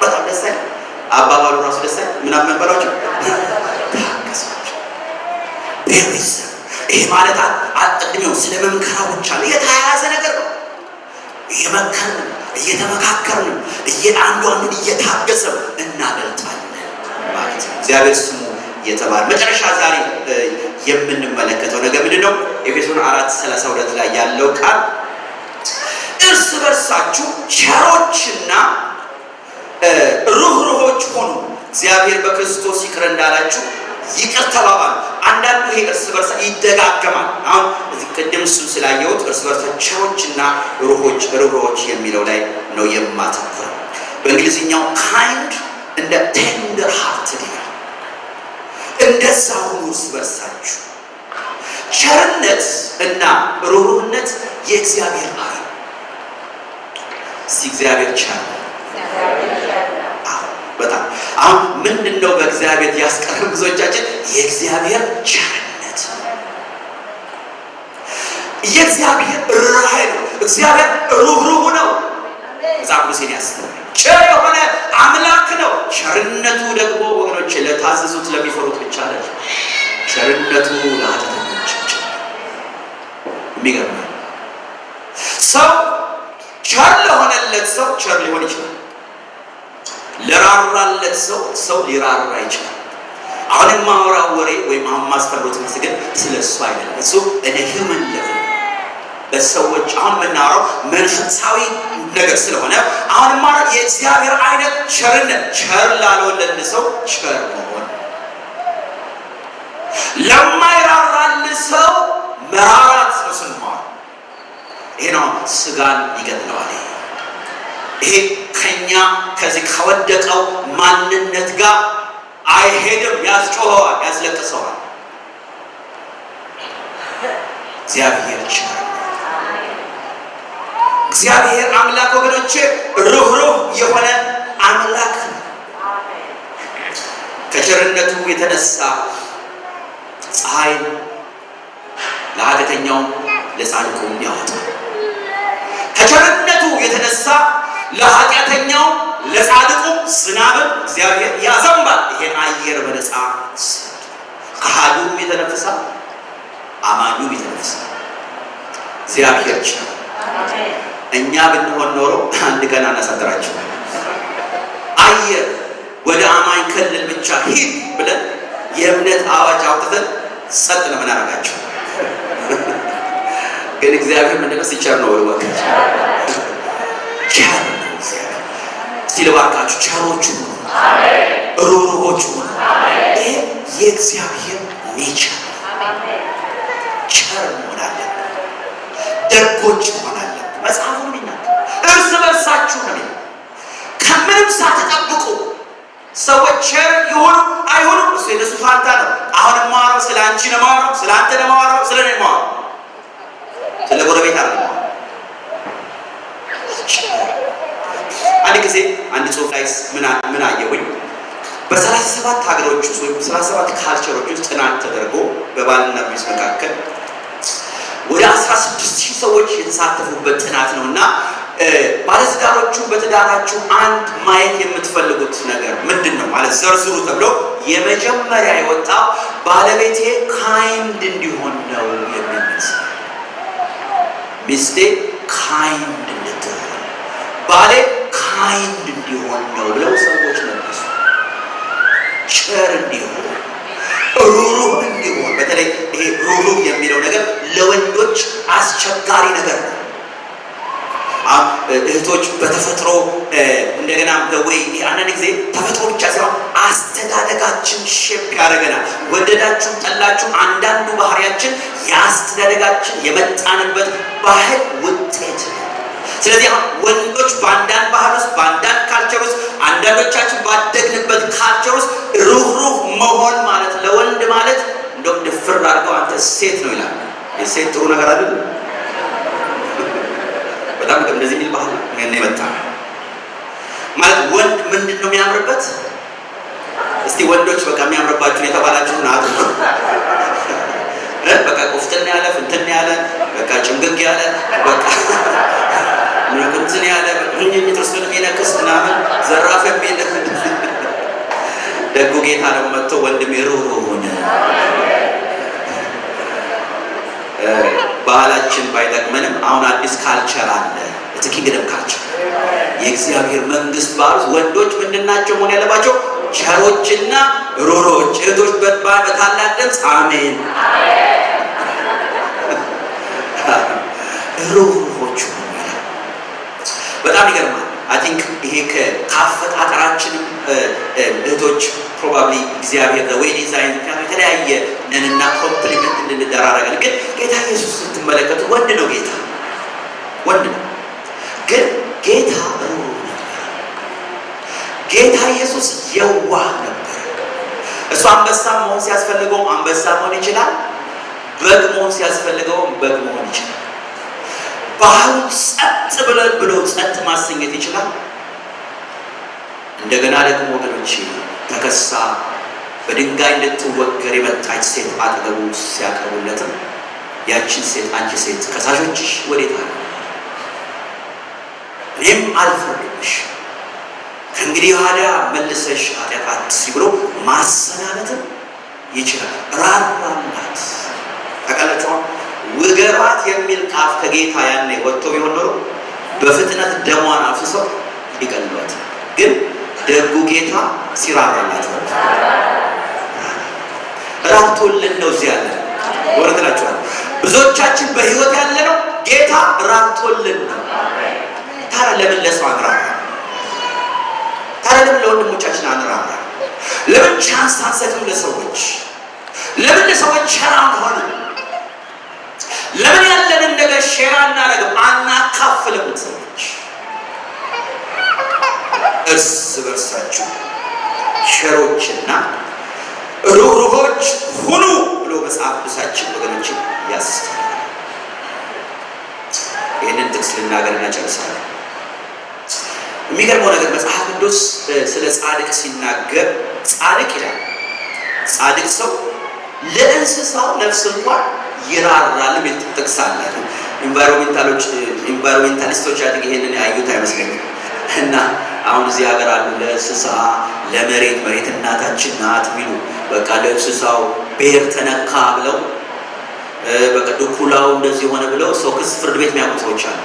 በጣም ደስ አይልም? አባባሉ ራሱ ደስ አይልም? ምናምን በሏቸው ታገሷቸው። ቤሪዝም ይሄ ማለት አጥቅሜው ስለ መምከራ ብቻ ነው የተያያዘ ነገር ነው። እየመከርን እየተመካከርን አንዱን እየታገሰን እናበልጣለን ማለት ነው። እግዚአብሔር ስሙ የተባለ መጨረሻ ዛሬ የምንመለከተው ነገር ምንድነው? ኤፌሶን 4:32 ላይ ያለው ቃል እርስ በርሳችሁ ቸሮችና ሩህሩሆች ሆኑ፣ እግዚአብሔር በክርስቶስ ይቅር እንዳላችሁ ይቅር ተባባሉ። አንዳንዱ ይሄ እርስ በርሳ ይደጋገማል። አሁን እዚህ ቅድም እሱን ስላየሁት እርስ በርሳ ቸሮችና ሩህሩሆች የሚለው ላይ ነው የማተኩረው። በእንግሊዝኛው ካይንድ እንደ ቴንደር ሃርትድ ይላል። እንደዛ ሁኑ እርስ በርሳችሁ። ቸርነት እና ሩህሩህነት የእግዚአብሔር ባህሪ። እግዚአብሔር ቸር በጣም አሁን ምንድነው በእግዚአብሔር ያስቀረን ብዙዎቻችን? የእግዚአብሔር ቸርነት፣ የእግዚአብሔር ርኅራኄ ነው። እግዚአብሔር ሩህሩህ ነው። መጽሐፍ ቅዱስን ያስተምራል። ቸር የሆነ አምላክ ነው። ቸርነቱ ደግሞ ወገኖች ለታዘዙት ለሚፈሩት ብቻ ነው። ቸርነቱ ለኃጢአተኞች ብቻ። የሚገርም ሰው ቸር ለሆነለት ሰው ቸር ሊሆን ይችላል። ለራራለት ሰው ሊራራ ይችላል። አሁን የማወራው ወሬ ወይም አሁን ማስፈሩት መስገን ስለሱ አይደለም። እሱ እኔ ሂውመን ሌቭል በሰዎች አሁን የምናወራው መንፈሳዊ ነገር ስለሆነ አሁን የማወራው የእግዚአብሔር አይነት ቸርነት፣ ቸር ላልወለድ ሰው ቸር መሆን፣ ለማይራራል ሰው መራራት ነው ስንማር። ይሄ ነው ስጋን ይገድለዋል። ይሄ ከኛ ከዚህ ከወደቀው ማንነት ጋር አይሄድም። ያስጮኸዋል፣ ያስለቅሰዋል። እግዚአብሔር ቸር፣ እግዚአብሔር አምላክ ወገኖቼ ሩህሩህ የሆነ አምላክ ነው። ከቸርነቱ የተነሳ ፀሐይን ለኃጢአተኛው ለጻድቁም ያወጣል። ከቸርነቱ የተነሳ ለኃጢአተኛው ለጻድቁም ዝናብን እግዚአብሔር ያዘንባል። ይሄን አየር በነፃ ከሃዱም የተነፈሳል፣ አማኙም የተነፈሳል። እግዚአብሔር ቸር። እኛ ብንሆን ኖሮ አንድ ቀን አናሳድራቸው። አየር ወደ አማኝ ክልል ብቻ ሂድ ብለን የእምነት አዋጅ አውጥተን ጸጥ ነው የምናደርጋቸው። ግን እግዚአብሔር ምንድነው ሲቸር ነው ወልወት ቸር ነው እግዚአብሔር። እስቲ ለባካችሁ ቸሮቹ አሜን ሩሩዎቹ አሜን። ይሄ የእግዚአብሔር ኔቸር አሜን። ቸር መሆን አለበት፣ ደጎች መሆን አለበት። መጽሐፉ ይናገራል እርስ በርሳችሁ ነው ከምንም ሳትጠብቁ ሰዎች ቸር ይሁኑ አይሁኑ እሱ የነሱ ፋንታ ነው። አሁን ማወራው ስለ አንቺ ነው ማወራው፣ ስለ አንተ ነው ማወራው፣ ስለ እኔ ማወራው፣ ስለ ጎረቤት አይደለም። አንድ ጊዜ አንድ ጽሑፍ ላይ ምን አየሁኝ? በ37 ሀገሮች ውስጥ ወይም 37 ካልቸሮች ውስጥ ጥናት ተደርጎ በባልና ሚስት መካከል ወደ 16000 ሰዎች የተሳተፉበት ጥናት ነውና ባለትዳሮቹ በትዳራችሁ አንድ ማየት የምትፈልጉት ነገር ምንድነው ማለት ዘርዝሩ ተብሎ የመጀመሪያ የወጣው ባለቤቴ ካይንድ እንዲሆን ነው የሚል ሚስቴ ካይንድ እንድትሆን ባሌ ካይንድ እንዲሆን ነው ብለው ሰዎች ለበሱ። ቸር እንዲሆን ሩሩህ እንዲሆን። በተለይ ይሄ ሩሩህ የሚለው ነገር ለወንዶች አስቸጋሪ ነገር ነው። እህቶች በተፈጥሮ እንደገና በወይ አንዳንድ ጊዜ ተፈጥሮ ብቻ ሳይሆን አስተዳደጋችን ሼፕ ያደርገናል። ወደዳችሁ ጠላችሁ አንዳንዱ ባህሪያችን የአስተዳደጋችን የመጣንበት ባህል ውጤት ነው። ስለዚህ ወንዶች በአንዳንድ ባህል ውስጥ በአንዳንድ ካልቸር ውስጥ አንዳንዶቻችን ባደግንበት ካልቸር ውስጥ ሩህሩህ መሆን ማለት ለወንድ ማለት እንደውም ድፍር አድርገው አንተ ሴት ነው ይላል። የሴት ጥሩ ነገር አይደል? በጣም እንደዚህ የሚል ባህል ምን የመጣ ማለት ወንድ ምንድነው የሚያምርበት? እስቲ ወንዶች በቃ የሚያምርባችሁ የተባላችሁን አጥሩ በቃ ቆፍጠን ያለ ፍንትን ያለ በቃ ጭምግግ ያለ በቃ እንትን ያለ ምንኝ ተስፈን የሚነክስ ምናምን ዘራፍ የሚል ደጉ ጌታ ነው መጥቶ ወንድሜ ሩህሩህ ሆነ። ባህላችን ባይጠቅመንም አሁን አዲስ ካልቸር አለ። ኪንግደም ካልቸር የእግዚአብሔር መንግስት ባህል ወንዶች ምንድናቸው መሆን ያለባቸው? ቸሮችና ሩህሩሆች። እህቶች በታላቅ ድምፅ አሜን ሩህሩሆች። በጣም ይገርማል። አይ ቲንክ ይሄ ከአፈጣጠራችንም እህቶች ፕሮባብሊ እግዚአብሔር ወይ ዲዛይን ምክንያቱም የተለያየ ነንና ኮምፕሊመንት እንድንደራረጋል። ግን ጌታ ኢየሱስ ስትመለከቱ ወንድ ነው። ጌታ ወንድ ነው፣ ግን ጌታ ሩህሩህ ነበር። ጌታ ኢየሱስ የዋህ ነበር። እሱ አንበሳ መሆን ሲያስፈልገው አንበሳ መሆን ይችላል። በግ መሆን ሲያስፈልገው በግ መሆን ይችላል። ባህሉ ጸጥ ብሎ ጸጥ ማሰኘት ይችላል። እንደገና ደግሞ ወገኖች ተከሳ በድንጋይ ልትወገር የመጣች ሴት አጠገቡ ሲያቀርቡለትም ያችን ሴት አንቺ ሴት ከሳሾችሽ ወዴት አሉ? እኔም አልፈርድብሽ፣ ከእንግዲህ ወዲያ መልሰሽ ኃጢአት አትስሪ ብሎ ማሰናበትም ይችላል። ራራላት። ታውቃላችሁ ውገሯት የሚል ቃፍ ከጌታ ያኔ ወጥቶ ቢሆን ኖሮ በፍጥነት ደሟን አፍስሰው ይቀልሏት። ግን ደጉ ጌታ ሲራራላት ነው። ራርቶልን ነው እዚህ ያለ ወርትላችኋል። ብዙዎቻችን በህይወት ያለ ነው ጌታ ራርቶልን ነው። ታዲያ ለምን ለሰው አንራራ? ታዲያ ለምን ለወንድሞቻችን አንራራ? ለምን ቻንስ አንሰጥም ለሰዎች? ለምን ለሰዎች ቸር አንሆንም? ለምን ያለንን ነገር ሼር አናደርግም? አናካፍልም? ሰዎች እርስ በርሳችሁ ቸሮችና ሩህሩሆች ሁኑ ብሎ መጽሐፍ ቅዱሳችን ወገኖች ያስተምራል። ይህንን ጥቅስ ልናገርና ጨርሳለሁ። የሚገርመው ነገር መጽሐፍ ቅዱስ ስለ ጻድቅ ሲናገር ጻድቅ ይላል። ጻድቅ ሰው ለእንስሳው ነፍስ እንኳን ይራራል የሚል ጥቅስ አለ። ኢንቫይሮሜንታሊስቶች አድርገው ይሄንን ያዩት አይመስለኝም። እና አሁን እዚህ ሀገር አሉ ለእንስሳ ለመሬት እናታችን ናት የሚሉ በቃ ለእንስሳው ብሔር ተነካ ብለው በቃ ድኩላው እንደዚህ ሆነ ብለው ሰው ክስ ፍርድ ቤት የሚያውቁ ሰዎች አሉ።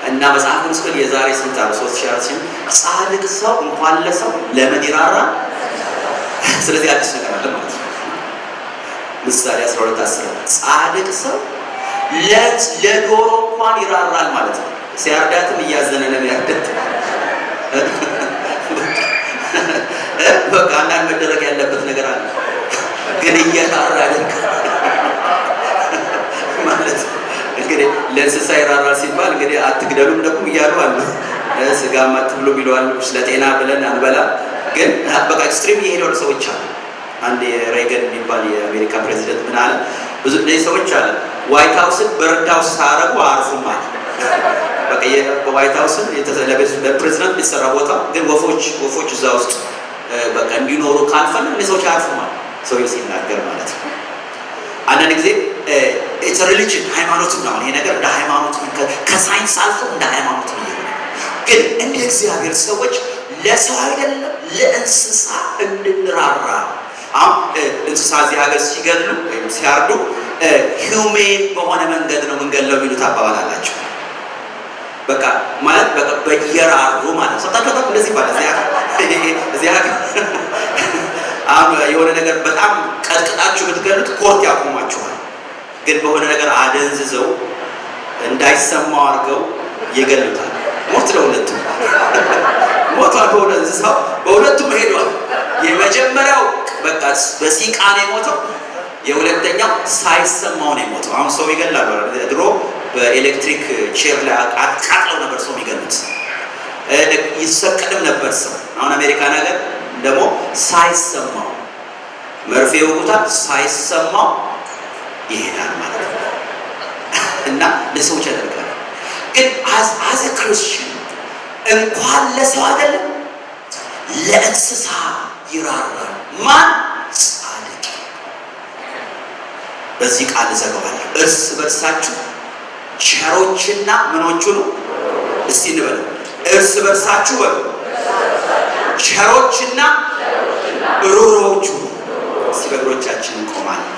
እና መጽሐፍ ቅዱስ ግን የዛሬ ስንት ዓመት 3000 ጻድቅ ሰው እንኳን ለሰው ለምን ይራራ? ስለዚህ አዲስ ነገር አለ ማለት ነው። ምሳሌ 12:10 ጻድቅ ሰው ለዶሮ እንኳን ይራራል ማለት ነው። ሲያርዳትም እያዘነ ነው ያርዳት። በቃ አንዳንድ መደረግ ያለበት ነገር አለ፣ ግን እየራራ ማለት እንግዲህ ለእንስሳ ይራራል ሲባል እንግዲህ አትግደሉም ደግሞ እያሉ አሉ። ስጋም አትብሉ ቢለዋል። ስለጤና ብለን አንበላ፣ ግን በቃ ኤክስትሪም እየሄደው ሰዎች አሉ። አንድ የሬገን የሚባል የአሜሪካ ፕሬዚደንት ምን አለ? ብዙ እነዚህ ሰዎች አለ ዋይት ሃውስን በረንዳ ውስጥ ሳያረጉ አያርፉም ማለት በቃ የዋይት ሃውስን ለፕሬዚደንት የተሰራ ቦታ ግን ወፎች እዛ ውስጥ በቃ እንዲኖሩ ካልፈን እነዚህ ሰዎች አያርፉም ማለት ሰውዬው ሲናገር ማለት ነው። አንዳንድ ጊዜ ኢትስ ሪሊጅን ሃይማኖትም ነው። ይሄ ነገር እንደ ሃይማኖት ከሳይንስ አልፎ እንደ ሃይማኖት ነው። ግን እንደ እግዚአብሔር ሰዎች ለሰው አይደለም ለእንስሳ እንድንራራ። አሁን እንስሳ እዚህ ሀገር ሲገድሉ ወይም ሲያርዱ ሂውሜን በሆነ መንገድ ነው የምንገድለው የሚሉት አባባል አላቸው። በቃ ማለት በቃ በየራሩ ማለት ሰጣቸው እንደዚህ ማለት እዚህ ሀገር አሁን የሆነ ነገር በጣም ቀጥቅጣችሁ ብትገሉት ኮርት ያቆማችኋል። ግን በሆነ ነገር አደንዝዘው እንዳይሰማው አድርገው ይገሉታል። ሞት ለሁለቱም ሞቷል። እንስሳው በሁለቱም ሄዷል። የመጀመሪያው በቃ በሲቃ ነው የሞተው፣ የሁለተኛው ሳይሰማው ነው የሞተው። አሁን ሰው ይገላሉ። ድሮ በኤሌክትሪክ ቼር ላይ አቃጥለው ነበር ሰው የሚገሉት፣ ይሰቀልም ነበር ሰው። አሁን አሜሪካ ነገር ደግሞ ሳይሰማው መርፌ ይወጉታል፣ ሳይሰማው ይሄዳል ማለት ነው። እና ለሰዎች ያደርጋል። ግን አዝ ክርስቲያን እንኳን ለሰው አይደለም ለእንስሳ ይራራል። ማን? ጻድቅ። በዚህ ቃል ዘገባለሁ። እርስ በርሳችሁ ቸሮችና ምኖቹ ነው። እስቲ እንበል እርስ በርሳችሁ በሉ ቸሮችና ሩሮቹ። እስቲ በእግሮቻችን እንቆማለን።